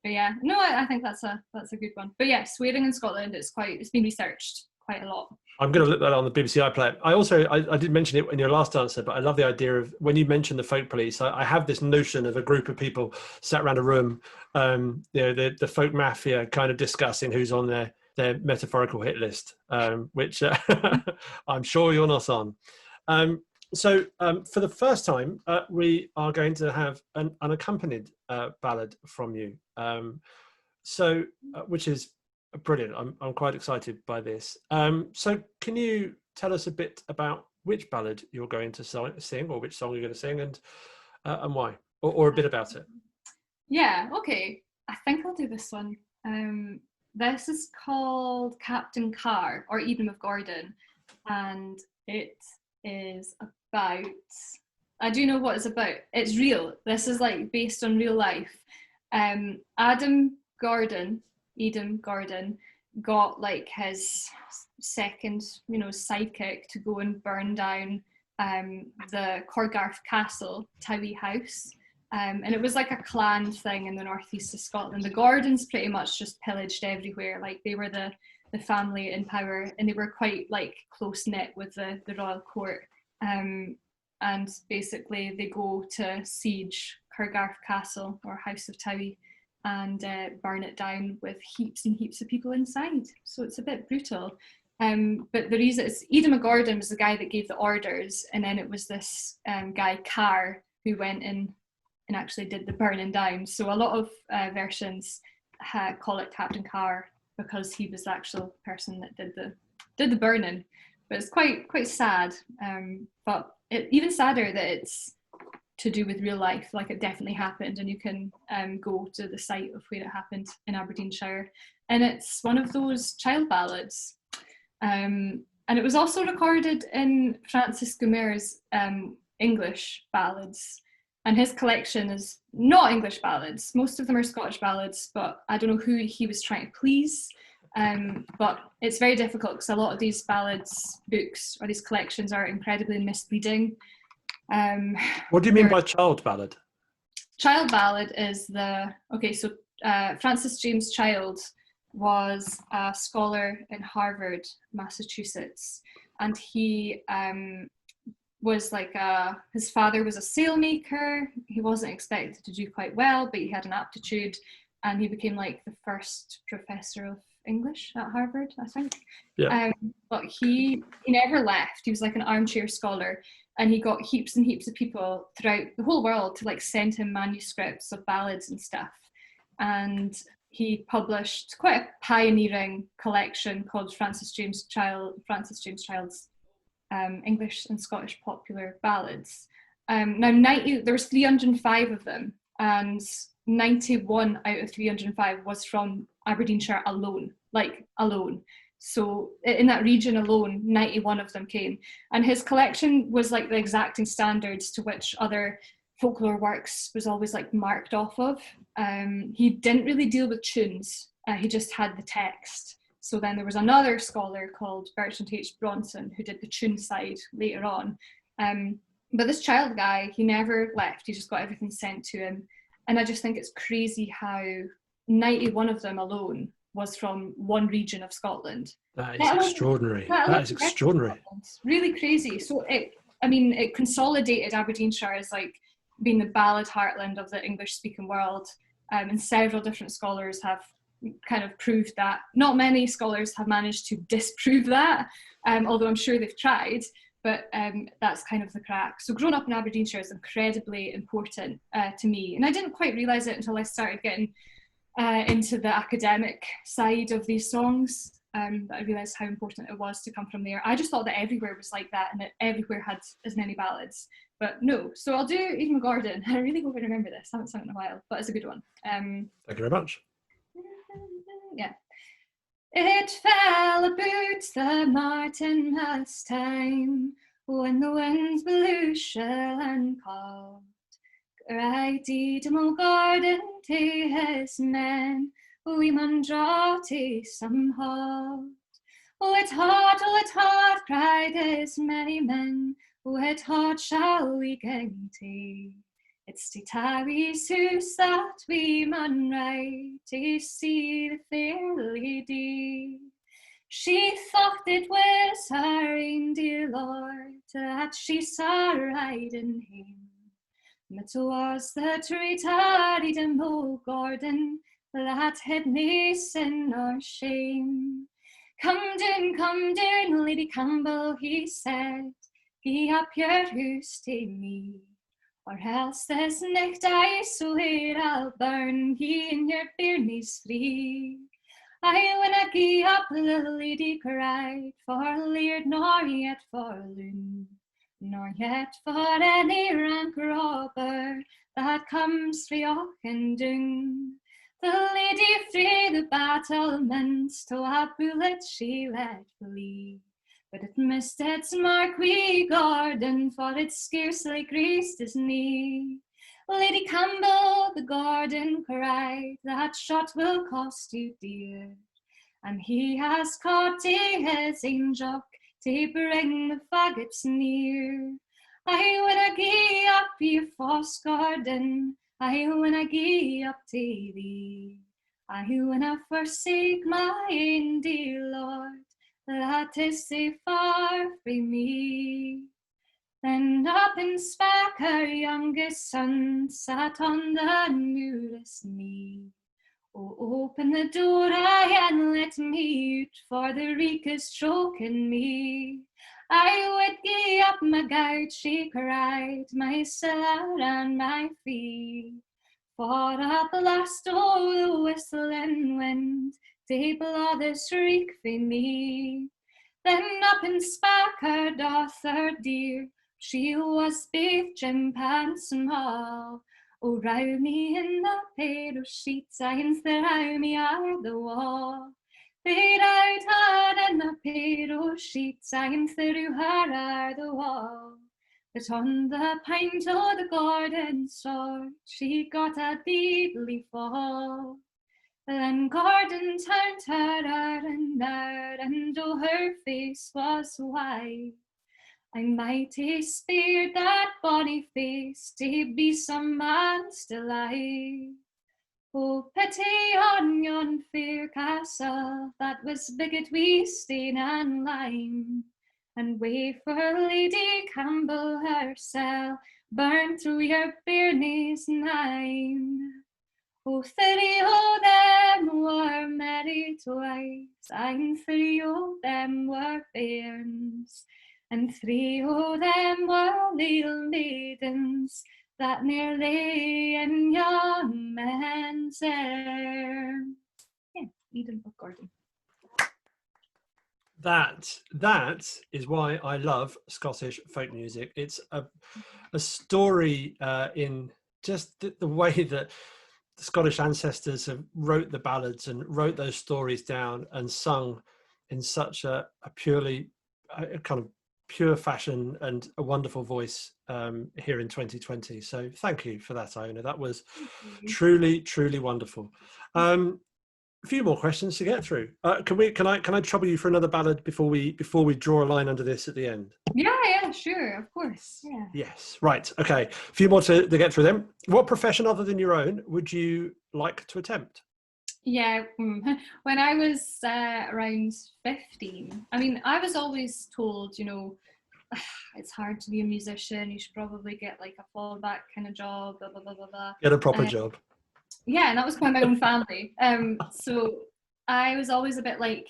yeah, no, I think that's a good one. But yeah, swearing in Scotland, it's been researched quite a lot. I'm going to look that on the BBC iPlayer. I did mention it in your last answer, but I love the idea of when you mentioned the folk police. I have this notion of a group of people sat around a room, you know, the folk mafia, kind of discussing who's on their metaphorical hit list, which I'm sure you're not on. So for the first time, we are going to have an unaccompanied ballad from you. Which is brilliant. I'm quite excited by this. So can you tell us a bit about which ballad you're going to sing, or which song you're going to sing, and why, or a bit about it? Yeah, okay. I think I'll do this one. This is called Captain Carr, or Eden of Gordon, and it is about. I do know what it's about. It's real. This is like based on real life. Adam Gordon, Eden Gordon, got like his second, sidekick to go and burn down the Corgarth Castle, Towie House. And it was like a clan thing in the northeast of Scotland. The Gordons pretty much just pillaged everywhere. Like they were the family in power, and they were quite like close knit with the royal court. And basically they go to siege Corgarth Castle, or House of Towie, and burn it down with heaps and heaps of people inside. So it's a bit brutal. But the reason is Eden Gordon was the guy that gave the orders, and then it was this guy Carr who went in and actually did the burning down. So a lot of versions call it Captain Carr because he was the actual person that did the burning. But it's quite sad. But even sadder that it's to do with real life, like it definitely happened, and you can go to the site of where it happened in Aberdeenshire. And it's one of those child ballads. And it was also recorded in Francis Gumer's English ballads. And his collection is not English ballads. Most of them are Scottish ballads, but I don't know who he was trying to please. But it's very difficult because a lot of these ballads books or these collections are incredibly misleading. What do you mean by child ballad? Child ballad is Francis James Child was a scholar in Harvard, Massachusetts, and he was like his father was a sailmaker. He wasn't expected to do quite well, but he had an aptitude, and he became like the first professor of English at Harvard, I think. Yeah. But he never left. He was like an armchair scholar, and he got heaps and heaps of people throughout the whole world to like send him manuscripts of ballads and stuff. And he published quite a pioneering collection called Francis James Child's English and Scottish popular ballads. Now there was 305 of them, and 91 out of 305 was from Aberdeenshire alone. So in that region alone, 91 of them came. And his collection was like the exacting standards to which other folklore works was always like marked off of. He didn't really deal with tunes. He just had the text. So then there was another scholar called Bertrand H. Bronson who did the tune side later on. But this child guy, he never left. He just got everything sent to him. And I just think it's crazy how 91 of them alone was from one region of Scotland. That is extraordinary. That is extraordinary. Really crazy. So it consolidated Aberdeenshire as like being the ballad heartland of the English-speaking world. And several different scholars have kind of proved that. Not many scholars have managed to disprove that, although I'm sure they've tried. But that's kind of the crack. So growing up in Aberdeenshire is incredibly important to me. And I didn't quite realise it until I started getting into the academic side of these songs. That I realised how important it was to come from there. I just thought that everywhere was like that and that everywhere had as many ballads. But no. So I'll do Eden Gordon. I really hope I remember this. I haven't sung it in a while, but it's a good one. Thank you very much. Yeah. It fell about the Martinmas time, when the winds blew shrill and cold. Cried Eden o' Gordon to his men, we mun draw to some hold. Oh, it's hot, cried his merry men, what hot shall we gang to? It's to Towie's house that we mun ride to see the fair lady. She thought it was her reindeer lord that she saw riding hame. But it was the traitor Eden o' Gordon that had nae sin or shame. Come down, Lady Campbell, he said, gie up your house to me. Or else this nicht I swear I'll burn ye in your bairnies free. I winna gie up, the lady cried, for laird nor yet for loon, nor yet for any rank robber that comes frae Auchindoun. The lady frae the battlements to a bullet she let flee, but it missed its mark wi' Gordon, for it scarcely graced his knee. Lady Campbell, the Gordon cried, that shot will cost you dear, and he has caught his ain jock to bring the faggots near. I winna gie up you false Gordon, I winna gie up to thee, I winna forsake my ain dear Lord, that is sae far frae me. Then up in spak her youngest son sat on the nearest knee. Oh, open the door aye, and let me out, for the reek is choking me. I would gie up my guard, she cried, my cellar and my fee. For at the last o' the whistling wind, to blow this reek frae me. Then up in spak her daughter dear, she was baith jimp and small. Oh, row me in the pair of sheets, and throw me o'er the wall. They rowed her in the pair of sheets, and threw her o'er the wall. But on the pint o' the Gordon sword, she got a deadly fall. Then Gordon turned her and oh, her face was white. I might hae spared that bonny face to be some man's delight. Oh, pity on yon fair castle that was bigot wi' stane and lime, and wait for Lady Campbell herself burn through your bairnies nine. Oh, 30 o' them were merry twice, and 3 o' them were bairns, and 3 o' them were little maidens that near lay in young men's arms. Yeah, Eden of Gordon. That is why I love Scottish folk music. It's a story in just the way that the Scottish ancestors have wrote the ballads and wrote those stories down and sung in such a purely kind of pure fashion and a wonderful voice here in 2020. So thank you for that, Iona. That was truly wonderful. A few more questions to get through. Can I trouble you for another ballad before we draw a line under this at the end? Yeah, sure, of course. Yeah. Yes, right. Okay, a few more to get through them. What profession other than your own would you like to attempt? Yeah, when I was around 15, I mean, I was always told, you know, it's hard to be a musician, you should probably get like a fallback kind of job, blah, blah, blah, blah, blah. Get a proper job. Yeah, and that was quite my own family. So I was always a bit like,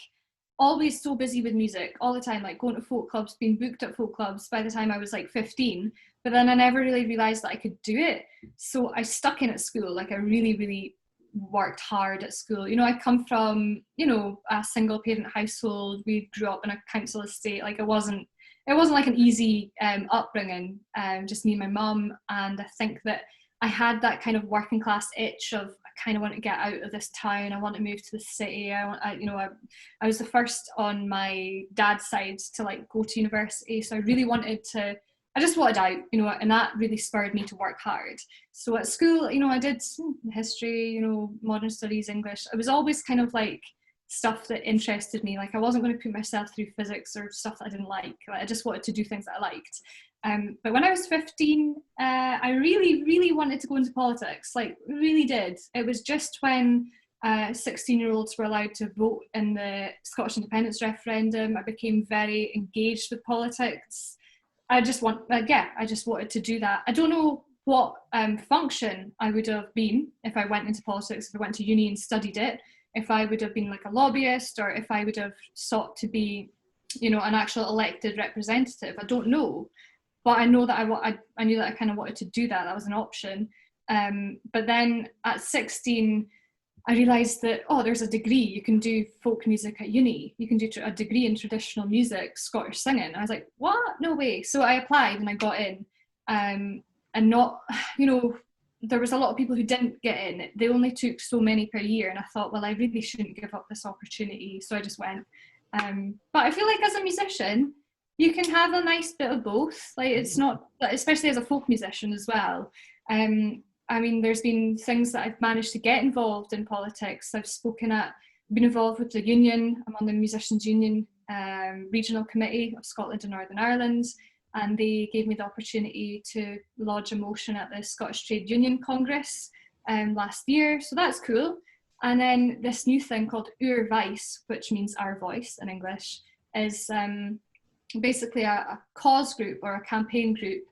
always so busy with music all the time, like going to folk clubs, being booked at folk clubs by the time I was like 15. But then I never really realised that I could do it. So I stuck in at school, like I really worked hard at school. You know, I come from, you know, a single parent household. We grew up in a council estate. Like it wasn't like an easy upbringing, just me and my mum. And I think that I had that kind of working class itch of I kind of want to get out of this town. I want to move to the city. I was the first on my dad's side to like go to university. So I really I just wanted out, you know, and that really spurred me to work hard. So at school, you know, I did history, you know, modern studies, English. It was always kind of like stuff that interested me. Like I wasn't going to put myself through physics or stuff that I didn't like. I just wanted to do things that I liked. But when I was 15, I really wanted to go into politics, like really did. It was just when 16-year-olds were allowed to vote in the Scottish independence referendum, I became very engaged with politics. I just wanted to do that. I don't know what function I would have been if I went into politics, if I went to uni and studied it, if I would have been like a lobbyist or if I would have sought to be, you know, an actual elected representative. I don't know. But I know that I knew that I kind of wanted to do that. That was an option. But then at 16, I realised that, there's a degree. You can do folk music at uni. You can do a degree in traditional music, Scottish singing. I was like, what? No way. So I applied and I got in. And not there was a lot of people who didn't get in. They only took so many per year, and I thought, well, I really shouldn't give up this opportunity, so I just went. But I feel like as a musician, you can have a nice bit of both. Like, it's not, especially as a folk musician as well. I mean, there's been things that I've managed to get involved in politics. I've been involved with the union. I'm on the Musicians Union Regional Committee of Scotland and Northern Ireland, and they gave me the opportunity to lodge a motion at the Scottish Trade Union Congress last year, so that's cool. And then this new thing called Uair Vyse, which means our voice in English, is basically a cause group or a campaign group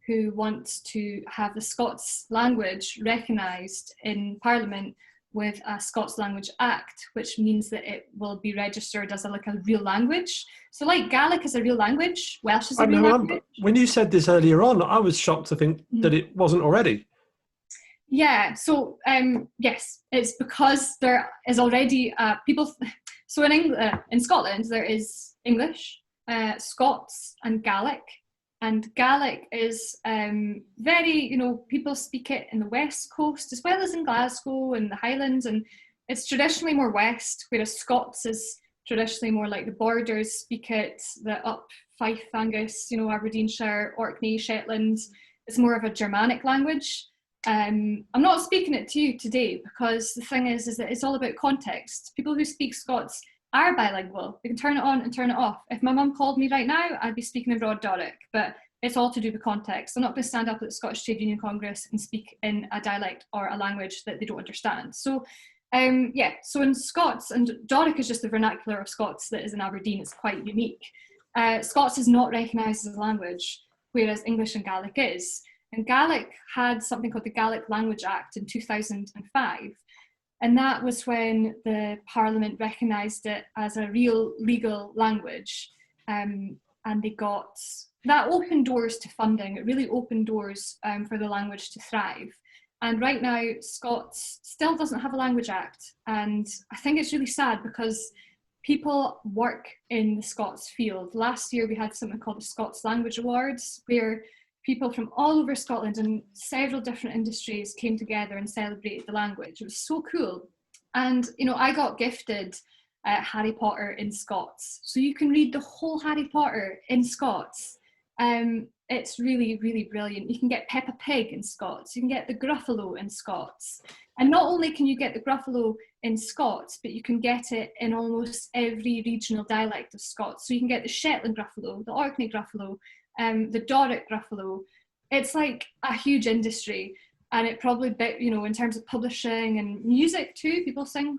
who wants to have the Scots language recognised in Parliament with a Scots Language Act, which means that it will be registered as a real language. So like Gaelic is a real language, Welsh is a real language. When you said this earlier on, I was shocked to think that it wasn't already. Yeah, so yes, it's because there is already people. So in Scotland, there is English, Scots and Gaelic. And Gaelic is very, people speak it in the West Coast as well as in Glasgow and the Highlands, and it's traditionally more West, whereas Scots is traditionally more like the borders speak it, the up Fife, Angus, Aberdeenshire, Orkney, Shetland. It's more of a Germanic language. I'm not speaking it to you today because the thing is that it's all about context. People who speak Scots are bilingual. They can turn it on and turn it off. If my mum called me right now, I'd be speaking in Broad Doric, but it's all to do with context. I'm not going to stand up at the Scottish Trade Union Congress and speak in a dialect or a language that they don't understand. So so in Scots, and Doric is just the vernacular of Scots that is in Aberdeen, it's quite unique. Scots is not recognised as a language, whereas English and Gaelic is. And Gaelic had something called the Gaelic Language Act in 2005. And that was when the Parliament recognised it as a real legal language. And that opened doors to funding. It really opened doors for the language to thrive. And right now, Scots still doesn't have a language act. And I think it's really sad because people work in the Scots field. Last year, we had something called the Scots Language Awards, where people from all over Scotland and several different industries came together and celebrated the language. It was so cool. And, I got gifted Harry Potter in Scots. So you can read the whole Harry Potter in Scots. It's really, really brilliant. You can get Peppa Pig in Scots. You can get the Gruffalo in Scots. And not only can you get the Gruffalo in Scots, but you can get it in almost every regional dialect of Scots. So you can get the Shetland Gruffalo, the Orkney Gruffalo, the Doric Gruffalo. It's like a huge industry, and it probably, in terms of publishing and music too, people sing,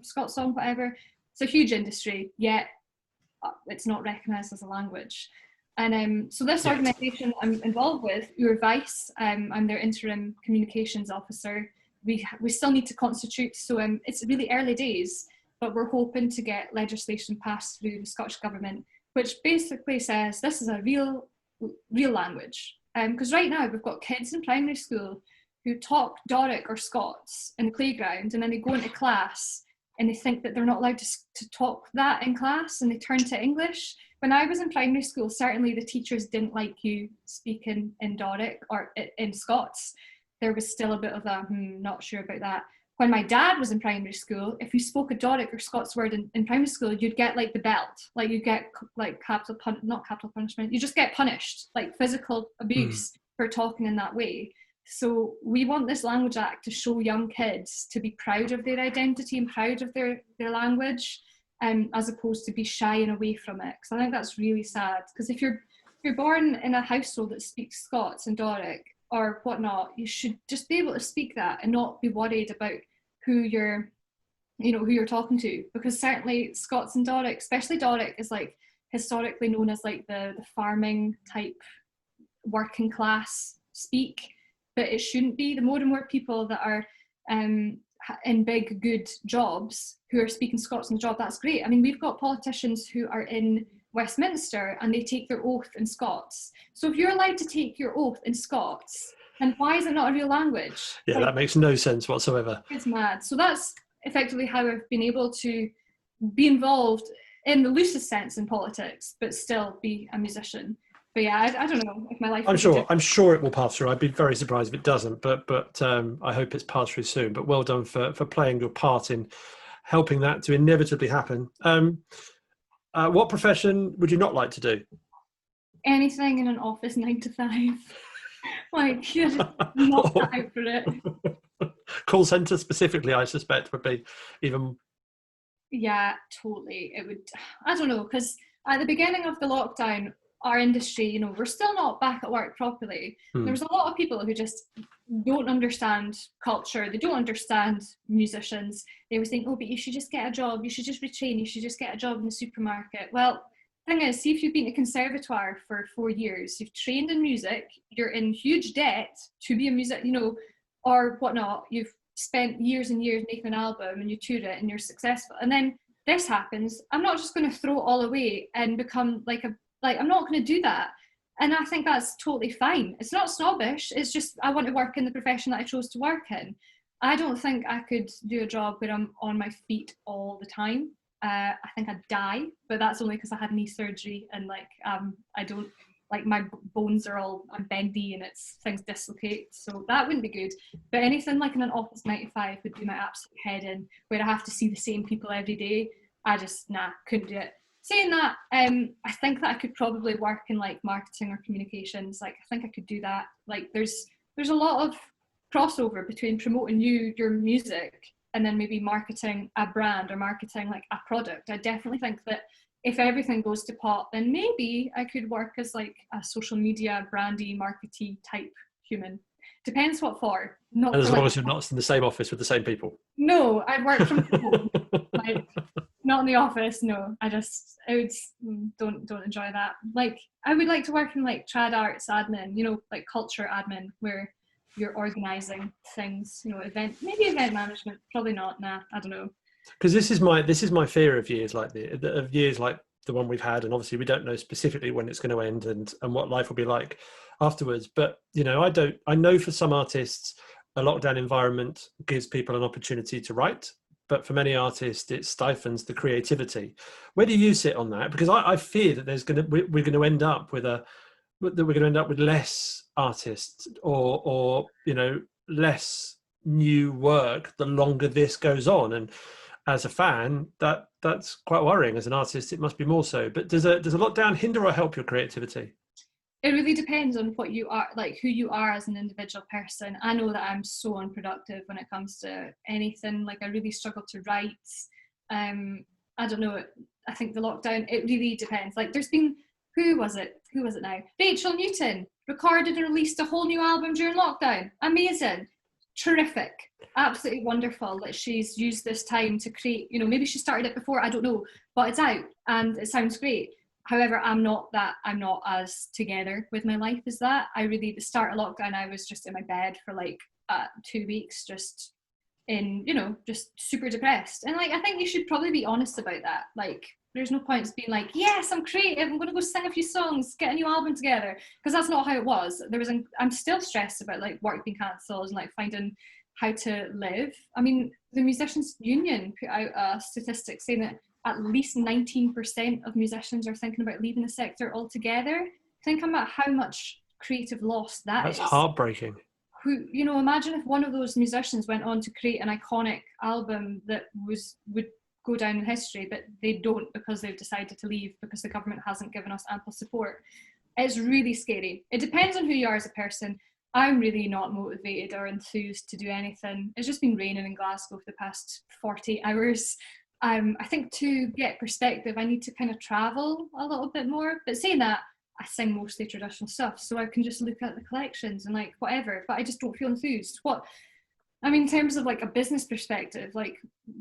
Scots song, whatever. It's a huge industry, yet it's not recognised as a language. And so this organisation I'm involved with, Uair Vyse, I'm their interim communications officer. We still need to constitute, so it's really early days, but we're hoping to get legislation passed through the Scottish Government, which basically says this is a real language. Because right now we've got kids in primary school who talk Doric or Scots in the playground, and then they go into class and they think that they're not allowed to talk that in class, and they turn to English. When I was in primary school, certainly the teachers didn't like you speaking in Doric or in Scots. There was still a bit of a, not sure about that. When my dad was in primary school, if you spoke a Doric or Scots word in primary school, you'd get the belt, you'd get not capital punishment, you just get punished, physical abuse for talking in that way. So we want this Language Act to show young kids to be proud of their identity and proud of their language, as opposed to be shying away from it. Because I think that's really sad. Because if you're born in a household that speaks Scots and Doric or whatnot, you should just be able to speak that and not be worried about who you're talking to. Because certainly Scots and Doric, especially Doric, is historically known as the farming type working class speak, but it shouldn't be. The more and more people that are in big good jobs who are speaking Scots in the job, that's great. I mean, we've got politicians who are in Westminster and they take their oath in Scots. So if you're allowed to take your oath in Scots, then why is it not a real language? Yeah, that makes no sense whatsoever. It's mad. So that's effectively how I've been able to be involved in the loosest sense in politics, but still be a musician. But yeah, I don't know if my life. I'm sure it will pass through. I'd be very surprised if it doesn't. But I hope it's passed through soon. But well done for playing your part in helping that to inevitably happen. What profession would you not like to do? Anything in an office 9 to 5. Like, you're just not out for it. Call centre specifically, I suspect, would be even. Yeah, totally. It would. I don't know, because at the beginning of the lockdown, our industry, you know, we're still not back at work properly. There was a lot of people who just don't understand culture. They don't understand musicians. They were saying, oh, but you should just get a job. You should just retrain. You should just get a job in the supermarket. Well, thing is, see if you've been a conservatoire for 4 years, you've trained in music, you're in huge debt to be a music, you know, or whatnot. You've spent years and years making an album and you tour it and you're successful. And then this happens. I'm not just going to throw it all away and become I'm not going to do that. And I think that's totally fine. It's not snobbish. It's just I want to work in the profession that I chose to work in. I don't think I could do a job where I'm on my feet all the time. I think I'd die, but that's only because I had knee surgery and I don't, like, my bones are all, I'm bendy and things dislocate, so that wouldn't be good. But anything like in an office 9 to 5 would be my absolute head in, where I have to see the same people every day. I just, couldn't do it. Saying that, I think that I could probably work in like marketing or communications. Like, I think I could do that. Like, there's a lot of crossover between promoting your music and then maybe marketing a brand or marketing like a product. I definitely think that if everything goes to pot, then maybe I could work as like a social media, brandy, markety type human. Depends what for. Not and as for, long as you're not in the same office with the same people. No, I'd work from home. Like, not in the office. No, I would don't enjoy that. Like, I would like to work in like trad arts admin, you know, like culture admin, where you're organising things, you know, event management. Probably not. I don't know. Because this is my fear of years like the one we've had, and obviously we don't know specifically when it's going to end and what life will be like afterwards. But you know, I know for some artists, a lockdown environment gives people an opportunity to write, but for many artists, it stifles the creativity. Where do you sit on that? Because I fear that we're going to end up with less artists or you know, less new work the longer this goes on. And as a fan, that's quite worrying. As an artist, it must be more so. But does a lockdown hinder or help your creativity? It really depends on what you are, like who you are as an individual person. I know that I'm so unproductive when it comes to anything. Like, I really struggle to write. I don't know. I think the lockdown, it really depends. Like, there's been, who was it now? Rachel Newton recorded and released a whole new album during lockdown. Amazing. Terrific. Absolutely wonderful that she's used this time to create, you know, maybe she started it before, I don't know, but it's out and it sounds great. However, I'm not as together with my life as that. The start of lockdown, I was just in my bed for like 2 weeks, just just super depressed. And like, I think you should probably be honest about that. Like, there's no point being like, yes, I'm creative, I'm going to go sing a few songs, get a new album together, because that's not how it was. I'm still stressed about like work being cancelled and like finding how to live. I mean, the Musicians Union put out a statistic saying that at least 19% of musicians are thinking about leaving the sector altogether. Think about how much creative loss that's heartbreaking. Who, you know, imagine if one of those musicians went on to create an iconic album that would go down in history, but they don't because they've decided to leave because the government hasn't given us ample support. It's really scary. It depends on who you are as a person. I'm really not motivated or enthused to do anything. It's just been raining in Glasgow for the past 48 hours. I think to get perspective, I need to kind of travel a little bit more. But saying that, I sing mostly traditional stuff, so I can just look at the collections and like whatever, but I just don't feel enthused. In terms of like a business perspective, like,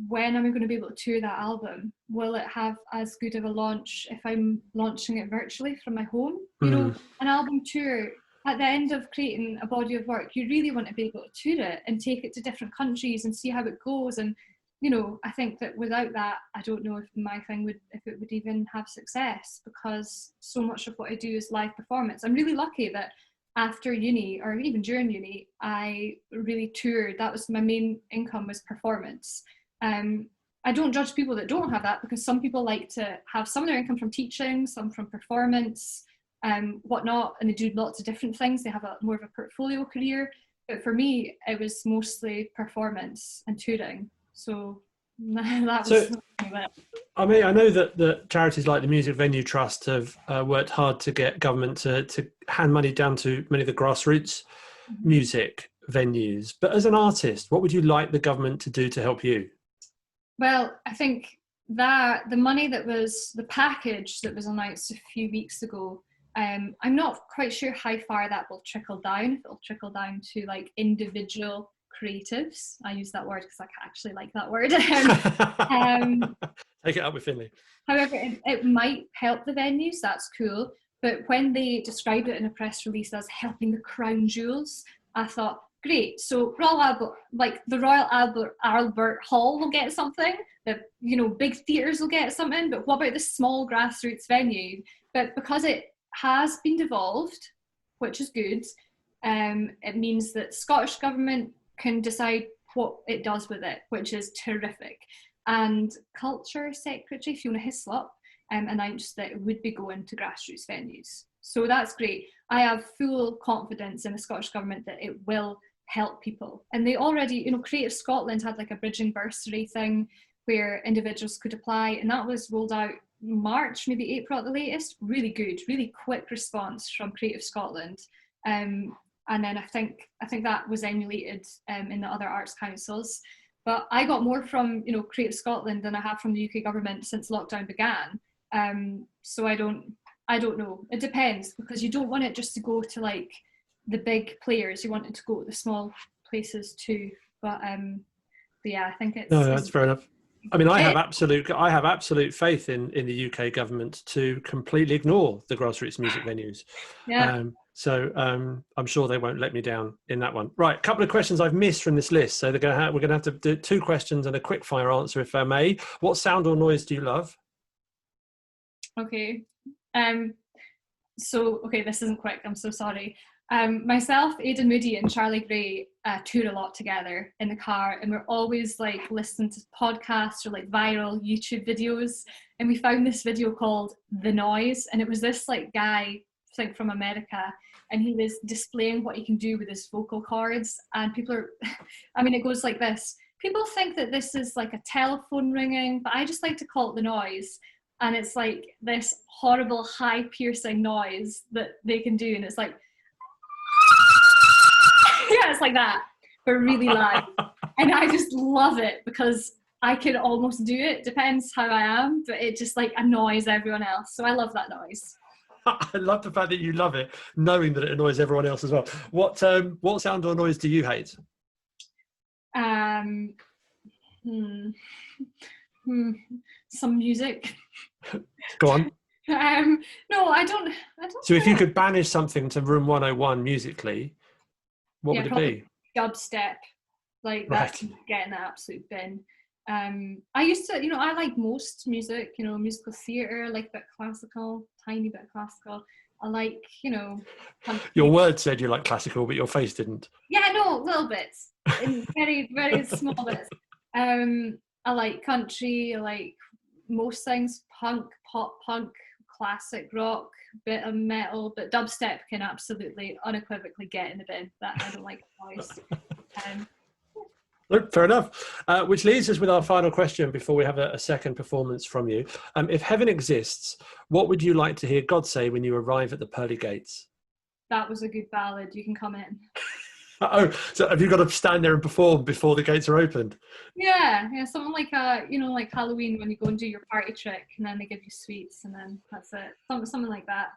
when am I going to be able to tour that album? Will it have as good of a launch if I'm launching it virtually from my home? You know, an album tour, at the end of creating a body of work, you really want to be able to tour it and take it to different countries and see how it goes. And, you know, I think that without that, I don't know if my thing if it would even have success, because so much of what I do is live performance. I'm really lucky that after uni, or even during uni, I really toured. That was my main income, was performance. I don't judge people that don't have that, because some people like to have some of their income from teaching, some from performance. whatnot, and they do lots of different things. They have more of a portfolio career. But for me, it was mostly performance and touring. So that was. So, I mean, I know that charities like the Music Venue Trust have worked hard to get government to hand money down to many of the grassroots music venues. But as an artist, what would you like the government to do to help you? Well, I think that the money the package that was announced a few weeks ago, I'm not quite sure how far that will trickle down. If it'll trickle down to like individual creatives. I use that word because I actually like that word. Take it up with Finley. However, it might help the venues. That's cool. But when they described it in a press release as helping the crown jewels, I thought, great. So the Royal Albert Hall will get something. The big theatres will get something. But what about the small grassroots venue? But because it has been devolved, which is good, it means that Scottish Government can decide what it does with it, which is terrific. And Culture Secretary Fiona Hislop announced that it would be going to grassroots venues. So that's great. I have full confidence in the Scottish Government that it will help people. And they already, Creative Scotland had like a bridging bursary thing where individuals could apply, and that was rolled out March, maybe April at the latest. Really good, really quick response from Creative Scotland. And then I think that was emulated in the other arts councils. But I got more from Creative Scotland than I have from the UK government since lockdown began. So I don't know. It depends, because you don't want it just to go to like the big players. You want it to go to the small places too. But yeah, I think it's that's fair enough. I mean, I have absolute faith in the UK government to completely ignore the grassroots music venues. Yeah. So I'm sure they won't let me down in that one. Right, a couple of questions I've missed from this list. So we're going to have to do 2 questions and a quick fire answer, if I may. What sound or noise do you love? Okay. This isn't quick. I'm so sorry. Myself, Ada Moody and Charlie Gray tour a lot together in the car, and we're always like listening to podcasts or like viral YouTube videos. And we found this video called The Noise, and it was this like guy, I think from America, and he was displaying what he can do with his vocal cords. And people are, it goes like this. People think that this is like a telephone ringing, but I just like to call it the noise. And it's like this horrible high piercing noise that they can do, and it's like, yeah, it's like that, but really loud. And I just love it because I can almost do it. Depends how I am, but it just like annoys everyone else. So I love that noise. I love the fact that you love it, knowing that it annoys everyone else as well. What sound or noise do you hate? Some music. Go on. No, I don't. So if you could banish something to room 101 musically, what would it be? Dubstep, like right. That's getting the absolute bin. I used to, I like most music, musical theatre, like a bit classical, tiny bit classical. I like, Your words said you like classical, but your face didn't. Yeah, no, little bits, in very, very small bits. I like country, I like most things, punk, pop punk, classic rock, bit of metal, but dubstep can absolutely unequivocally get in the bin. That I don't like the noise. Look, fair enough. Which leaves us with our final question before we have a second performance from you. If heaven exists, what would you like to hear God say when you arrive at the pearly gates? That was a good ballad. You can come in. Oh, so have you got to stand there and perform before the gates are opened? Yeah, something like like Halloween when you go and do your party trick, and then they give you sweets, and then that's it. Something like that.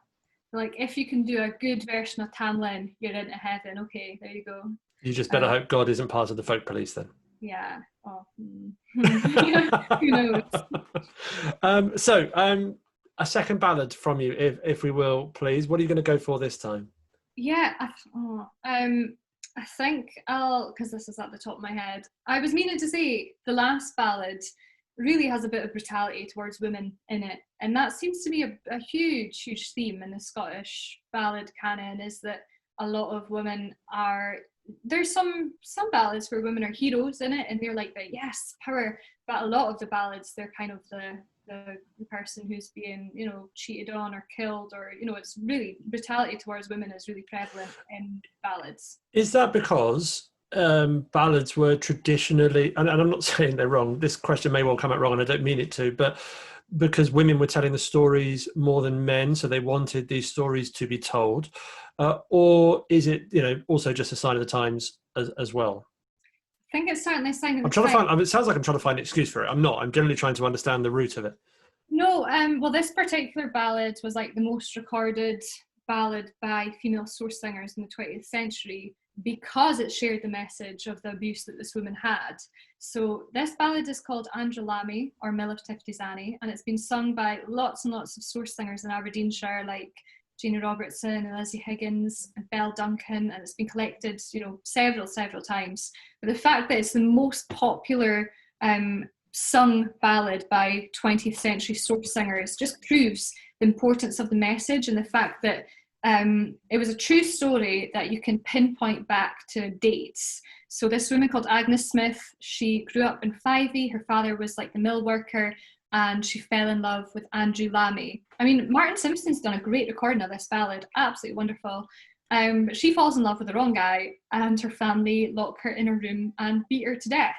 Like if you can do a good version of Tamlin, you're into heaven. Okay, there you go. You just better hope God isn't part of the folk police then. Yeah. Oh. Who knows? A second ballad from you, if we will, please. What are you going to go for this time? Yeah. I think because this is at the top of my head. I was meaning to say the last ballad really has a bit of brutality towards women in it, and that seems to be a huge theme in the Scottish ballad canon. Is that a lot of women are. There's some ballads where women are heroes in it, and they're like the yes power, but a lot of the ballads they're kind of the the person who's being, you know, cheated on or killed, or, you know, it's really, brutality towards women is really prevalent in ballads. Is that because ballads were traditionally, and I'm not saying they're wrong, this question may well come out wrong and I don't mean it to, but because women were telling the stories more than men, so they wanted these stories to be told, or is it, you know, also just a sign of the times as well? I think it's certainly a sign of I'm the trying to time. find, I mean, it sounds like I'm trying to find an excuse for it. I'm not. I'm generally trying to understand the root of it. No, well, this particular ballad was like the most recorded ballad by female source singers in the 20th century because it shared the message of the abuse that this woman had. So this ballad is called Andra Lamy, or Mill of Tifty's Annie, and it's been sung by lots and lots of source singers in Aberdeenshire, like Janie Robertson and Lizzie Higgins and Belle Duncan, and it's been collected, you know, several times. But the fact that it's the most popular sung ballad by 20th century source singers just proves the importance of the message and the fact that it was a true story that you can pinpoint back to dates. So this woman called Agnes Smith, she grew up in Fyfe. Her father was like the mill worker, and she fell in love with Andrew Lamy. I mean, Martin Simpson's done a great recording of this ballad, absolutely wonderful. But she falls in love with the wrong guy, and her family lock her in a room and beat her to death.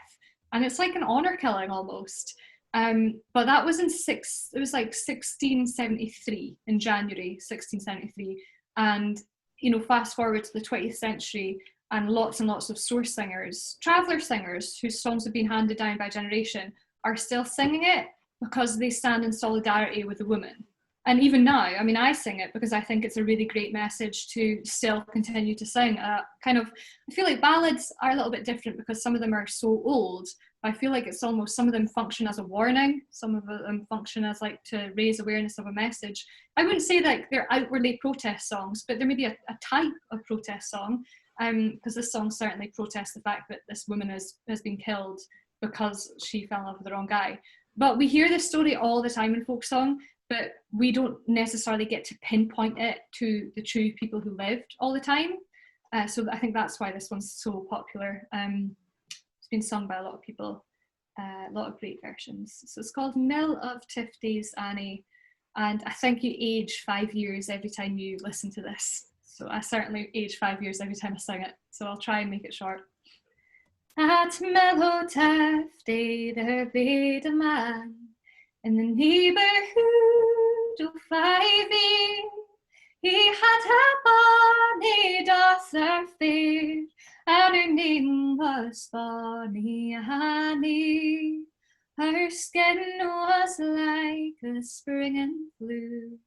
And it's like an honor killing almost. But that was it was like 1673, in January 1673. And, you know, fast forward to the 20th century, and lots of source singers, traveller singers, whose songs have been handed down by generation, are still singing it because they stand in solidarity with the woman. And even now, I mean, I sing it because I think it's a really great message to still continue to sing. I feel like ballads are a little bit different because some of them are so old. I feel like it's almost, some of them function as a warning, some of them function as like to raise awareness of a message. I wouldn't say like they're outwardly protest songs, but there may be a type of protest song, because this song certainly protests the fact that this woman has been killed because she fell in love with the wrong guy. But we hear this story all the time in folk song, but we don't necessarily get to pinpoint it to the true people who lived all the time. So I think that's why this one's so popular. It's been sung by a lot of people, a lot of great versions. So it's called Mill of Tifty's Annie, and I think you age 5 years every time you listen to this. So I certainly age 5 years every time I sing it. So I'll try and make it short. At Mill o' Tifty there bade a man in the neighbourhood of Fyfe. He had a bonny daughter fair, and her name was Bonny Annie. Her skin was like the springing blue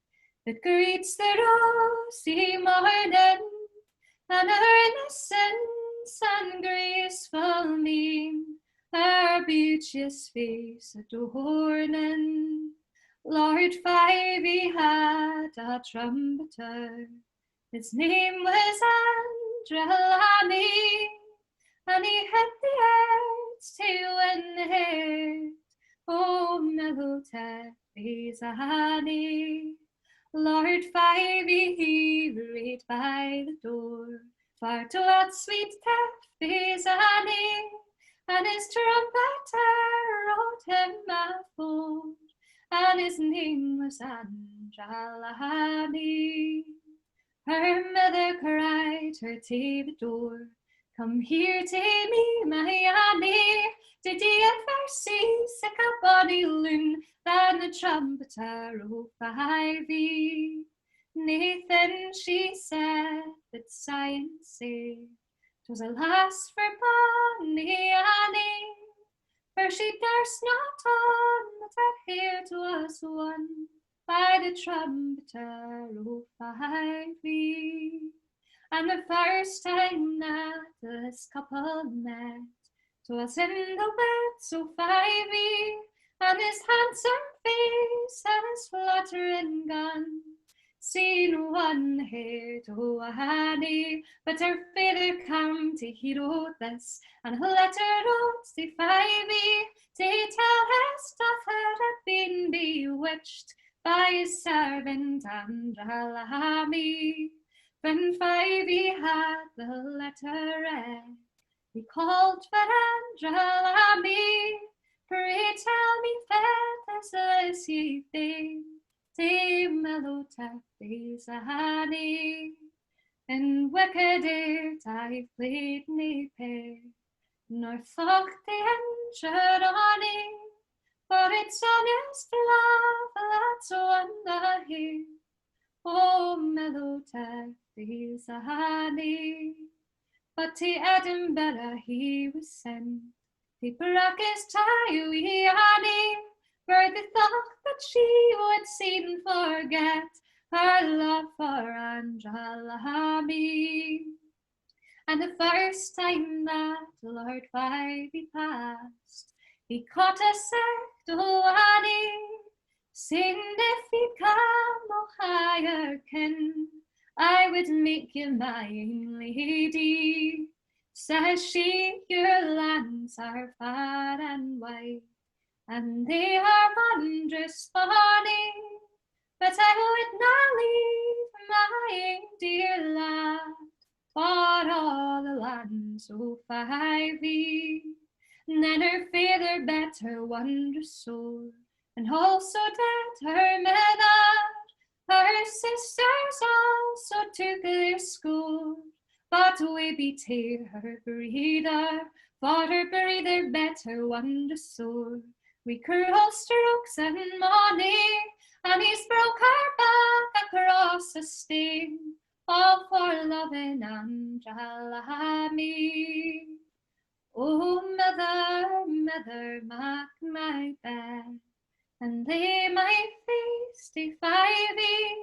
that greets the rosy morning, and her innocence and graceful mien, her beauteous face adorning. Lord Fyfe had a trumpeter, his name was Andra Lamy, and he hit the earth to win the heart. Oh, Mill Tifty's Annie. Lord Fyfe he rode by the door, far toward sweet Tifty's Annie, and his trumpeter wrote him a fore, and his name was Andra Lamy. Her mother cried her to the door, come here to me, my Annie. Did ye ever see sic a bonny loon than the trumpeter o' Fyfe? Nathan, she said, that science said, 'twas a lass for bonny Annie, for she durst not own that her heart was won by the trumpeter o' Fyfe. And the first time that this couple met, 'twas in the woods o' Fyfe, and his handsome face and his fluttering gun seen one heart o' Annie. But her father come to hear o' this, and a letter wrote to Fyfe to tell his daughter had been bewitched by his servant Andra Lamy. When Fyfe had the letter read, he called for Andra Lamy, Pray tell me, feathers ye think, say mellow taffy's a honey, and wicked airs I've played nae pair, nor thought the injured honey, for it's honest love that's on the hill. Oh, mellow taffy's a honey, but to Edinburgh he was sent. They broke his tie wee honey, for they thought that she would soon forget her love for Angela me. And the first time that Lord Fyfe passed, he caught a sack, oh honey, saying if you come o' higher kin, I would make you my own lady. Says she, your lands are far and wide, and they are wondrous bonny, but I would not leave my own dear lad for all the lands o' Fyfe. And then her father bet her wondrous sword, and also did her mother. Her sisters also took their score, but we be tear her breather, for her breather bet her wondrous sword. We cruel strokes and money, and he's broke her back across a sting, all for loving Angela me. Oh, mother, mother, mark my bed, and lay my face to Fyfe,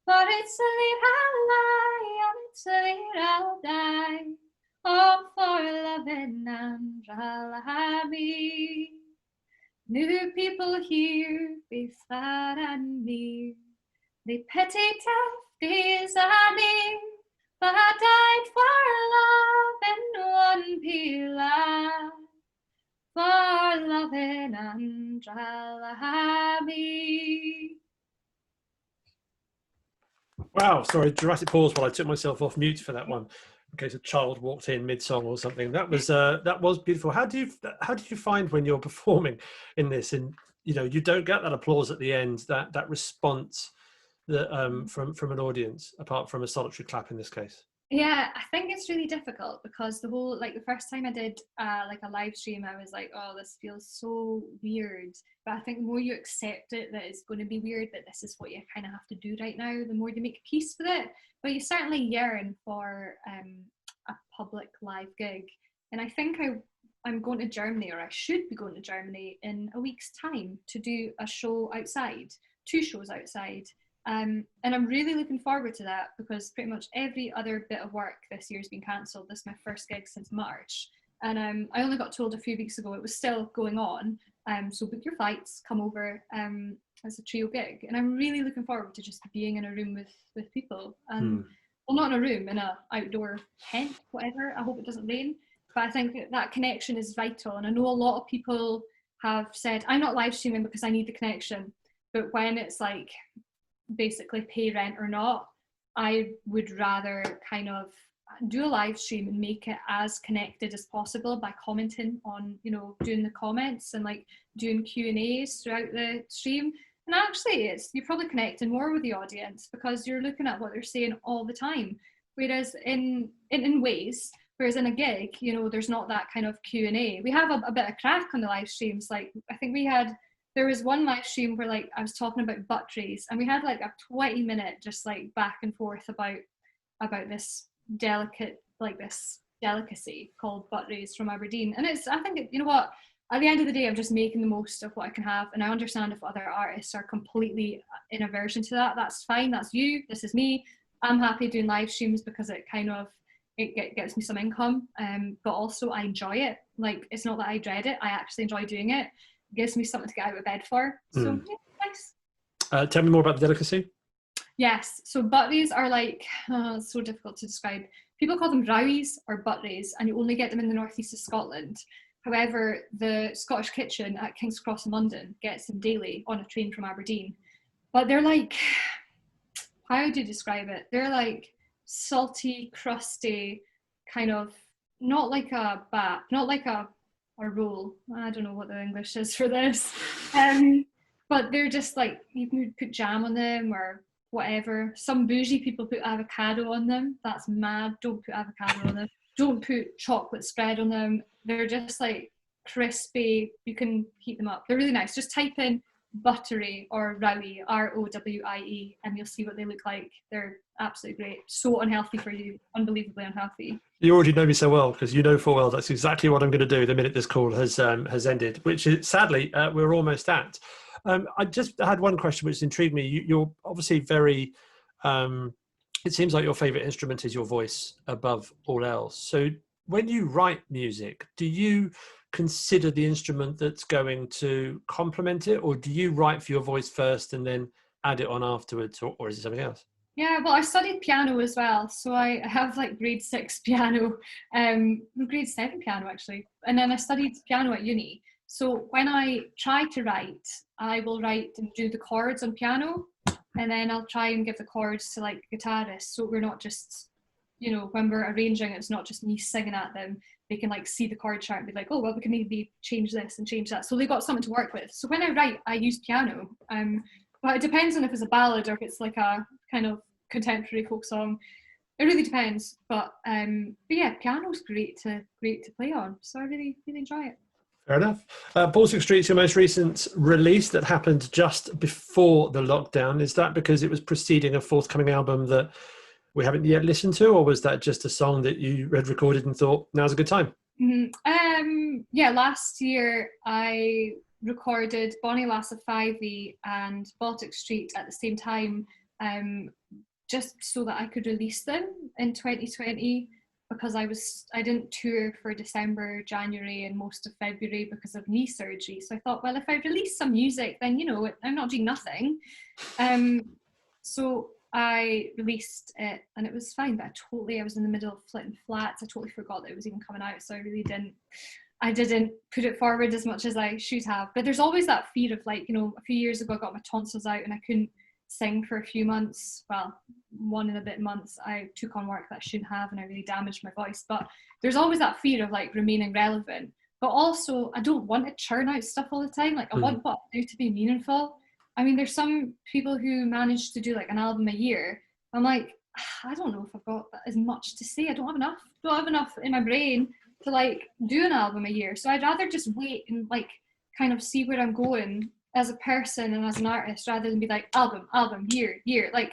for it's there I'll lie, and it's there I'll die, all for loving Angela me. New people here, both far and near, they pity Taffy's Annie, but died for love in one pillar, for loving Angela me. Wow, sorry, dramatic pause while I took myself off mute for that one, in case a child walked in mid-song or something. That was beautiful. How do you find when you're performing in this, and you don't get that applause at the end, that response that from an audience, apart from a solitary clap in this case? Yeah, I think it's really difficult because the first time I did a live stream, I was like, oh, this feels so weird. But I think the more you accept it, that it's going to be weird, that this is what you kind of have to do right now, the more you make peace with it. But you certainly yearn for a public live gig. And I think I'm going to Germany, or I should be going to Germany in a week's time to do a show outside, 2 shows outside. And I'm really looking forward to that, because pretty much every other bit of work this year has been cancelled. This is my first gig since March. And I only got told a few weeks ago it was still going on. So book your flights, come over as a trio gig. And I'm really looking forward to just being in a room with people. And well, not in a room, in an outdoor tent, whatever. I hope it doesn't rain. But I think that connection is vital. And I know a lot of people have said, I'm not live streaming because I need the connection. But when it's like, basically pay rent or not, I would rather kind of do a live stream and make it as connected as possible by commenting on, doing the comments and like doing Q&As throughout the stream. And actually you're probably connecting more with the audience because you're looking at what they're saying all the time. Whereas in ways, whereas in a gig, there's not that kind of Q&A. We have a bit of crack on the live streams. Like I think there was one live stream where like I was talking about butt rays, and we had like a 20-minute just like back and forth about this delicacy called butt rays from Aberdeen. And I think you know what, at the end of the day, I'm just making the most of what I can have. And I understand if other artists are completely in aversion to that, that's fine. That's you. This is me. I'm happy doing live streams because it kind of gets me some income. But also I enjoy it. Like it's not that I dread it. I actually enjoy doing it. Gives me something to get out of bed for. So yeah, nice. Tell me more about the delicacy. Yes, so butteries are like, so difficult to describe. People call them rowies or butteries, and you only get them in the northeast of Scotland. However, the Scottish Kitchen at King's Cross in London gets them daily on a train from Aberdeen. But they're like, how do you describe it? They're like salty, crusty, kind of, not like a bap, not like a or roll. I don't know what the English is for this. But they're just like, you can put jam on them or whatever. Some bougie people put avocado on them. That's mad. Don't put avocado on them. Don't put chocolate spread on them. They're just like crispy. You can heat them up. They're really nice. Just type in buttery or rowie, ROWIE, and you'll see what they look like. They're absolutely great. So unhealthy for you, unbelievably unhealthy. You already know me so well, because you know full well that's exactly what I'm going to do the minute this call has ended, which is sadly we're almost at. I just had one question which intrigued me. You're obviously very, it seems like your favourite instrument is your voice above all else. So when you write music, do you consider the instrument that's going to complement it, or do you write for your voice first and then add it on afterwards, or is it something else? Yeah, well, I studied piano as well, so I have like grade 6 piano, grade 7 piano actually, and then I studied piano at uni. So when I try to write, I will write and do the chords on piano, and then I'll try and give the chords to like guitarists, so we're not just, you know, when we're arranging, it's not just me singing at them. They can like see the chord chart and be like, oh, well, we can maybe change this and change that. So they got something to work with. So when I write, I use piano. But it depends on if it's a ballad or if it's like a kind of contemporary folk song. It really depends. But yeah, piano's great to play on. So I really, really enjoy it. Fair enough. Baltic Street's your most recent release that happened just before the lockdown. Is that because it was preceding a forthcoming album that we haven't yet listened to, or was that just a song that you had recorded and thought, now's a good time? Mm-hmm. Yeah, last year I recorded Bonnie Lass of Fyfe and Baltic Street at the same time, just so that I could release them in 2020, because I didn't tour for December, January and most of February because of knee surgery. So I thought, well, if I release some music, then, you know, I'm not doing nothing. So I released it and it was fine, but I was in the middle of flitting flats. I totally forgot that it was even coming out. So I didn't put it forward as much as I should have. But there's always that fear of, like, you know, a few years ago I got my tonsils out and I couldn't sing for a few months. Well, 1 and a bit months. I took on work that I shouldn't have and I really damaged my voice. But there's always that fear of like remaining relevant. But also I don't want to churn out stuff all the time. Like I want what I do to be meaningful. I mean, there's some people who manage to do like an album a year. I'm like, I don't know if I've got as much to say. I don't have enough in my brain to like do an album a year. So I'd rather just wait and like kind of see where I'm going as a person and as an artist, rather than be like album, year. Like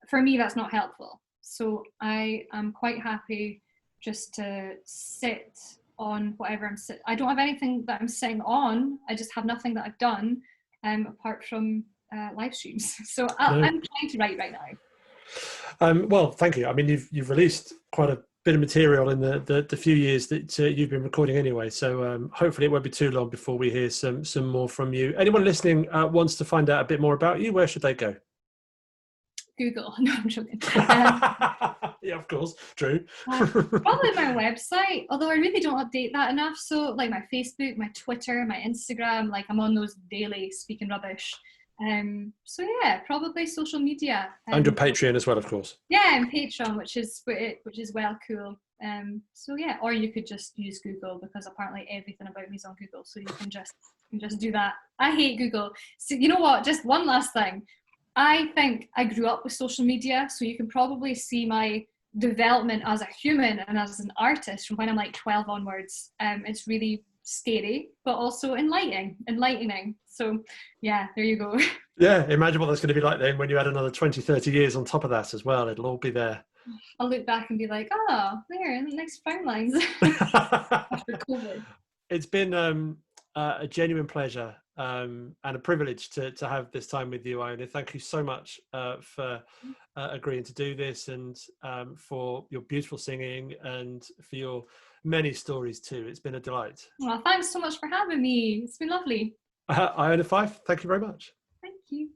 for me, that's not helpful. So I am quite happy just to sit on whatever I'm sitting. I don't have anything that I'm sitting on. I just have nothing that I've done. Apart from live streams. So I'm trying to write right now. Well, thank you. I mean, you've released quite a bit of material in the few years that you've been recording anyway. So hopefully it won't be too long before we hear some more from you. Anyone listening wants to find out a bit more about you, where should they go? Google. No, I'm joking. Yeah, of course. True. Probably my website, although I really don't update that enough. So like my Facebook, my Twitter, my Instagram, like I'm on those daily speaking rubbish. So yeah, probably social media. And your Patreon as well, of course. Yeah, and Patreon, which is well cool. So yeah, or you could just use Google, because apparently everything about me is on Google. So you can just do that. I hate Google. So you know what? Just one last thing. I think I grew up with social media, so you can probably see my development as a human and as an artist from when I'm like 12 onwards. It's really scary, but also enlightening. So yeah, there you go. Yeah, imagine what that's going to be like then when you add another 20, 30 years on top of that as well. It'll all be there. I'll look back and be like, oh, there, in the next frown lines. After COVID. It's been a genuine pleasure and a privilege to have this time with you, Iona. Thank you so much for agreeing to do this, and for your beautiful singing and for your many stories too. It's been a delight. Well, thanks so much for having me. It's been lovely. Iona Fyfe, thank you very much. Thank you.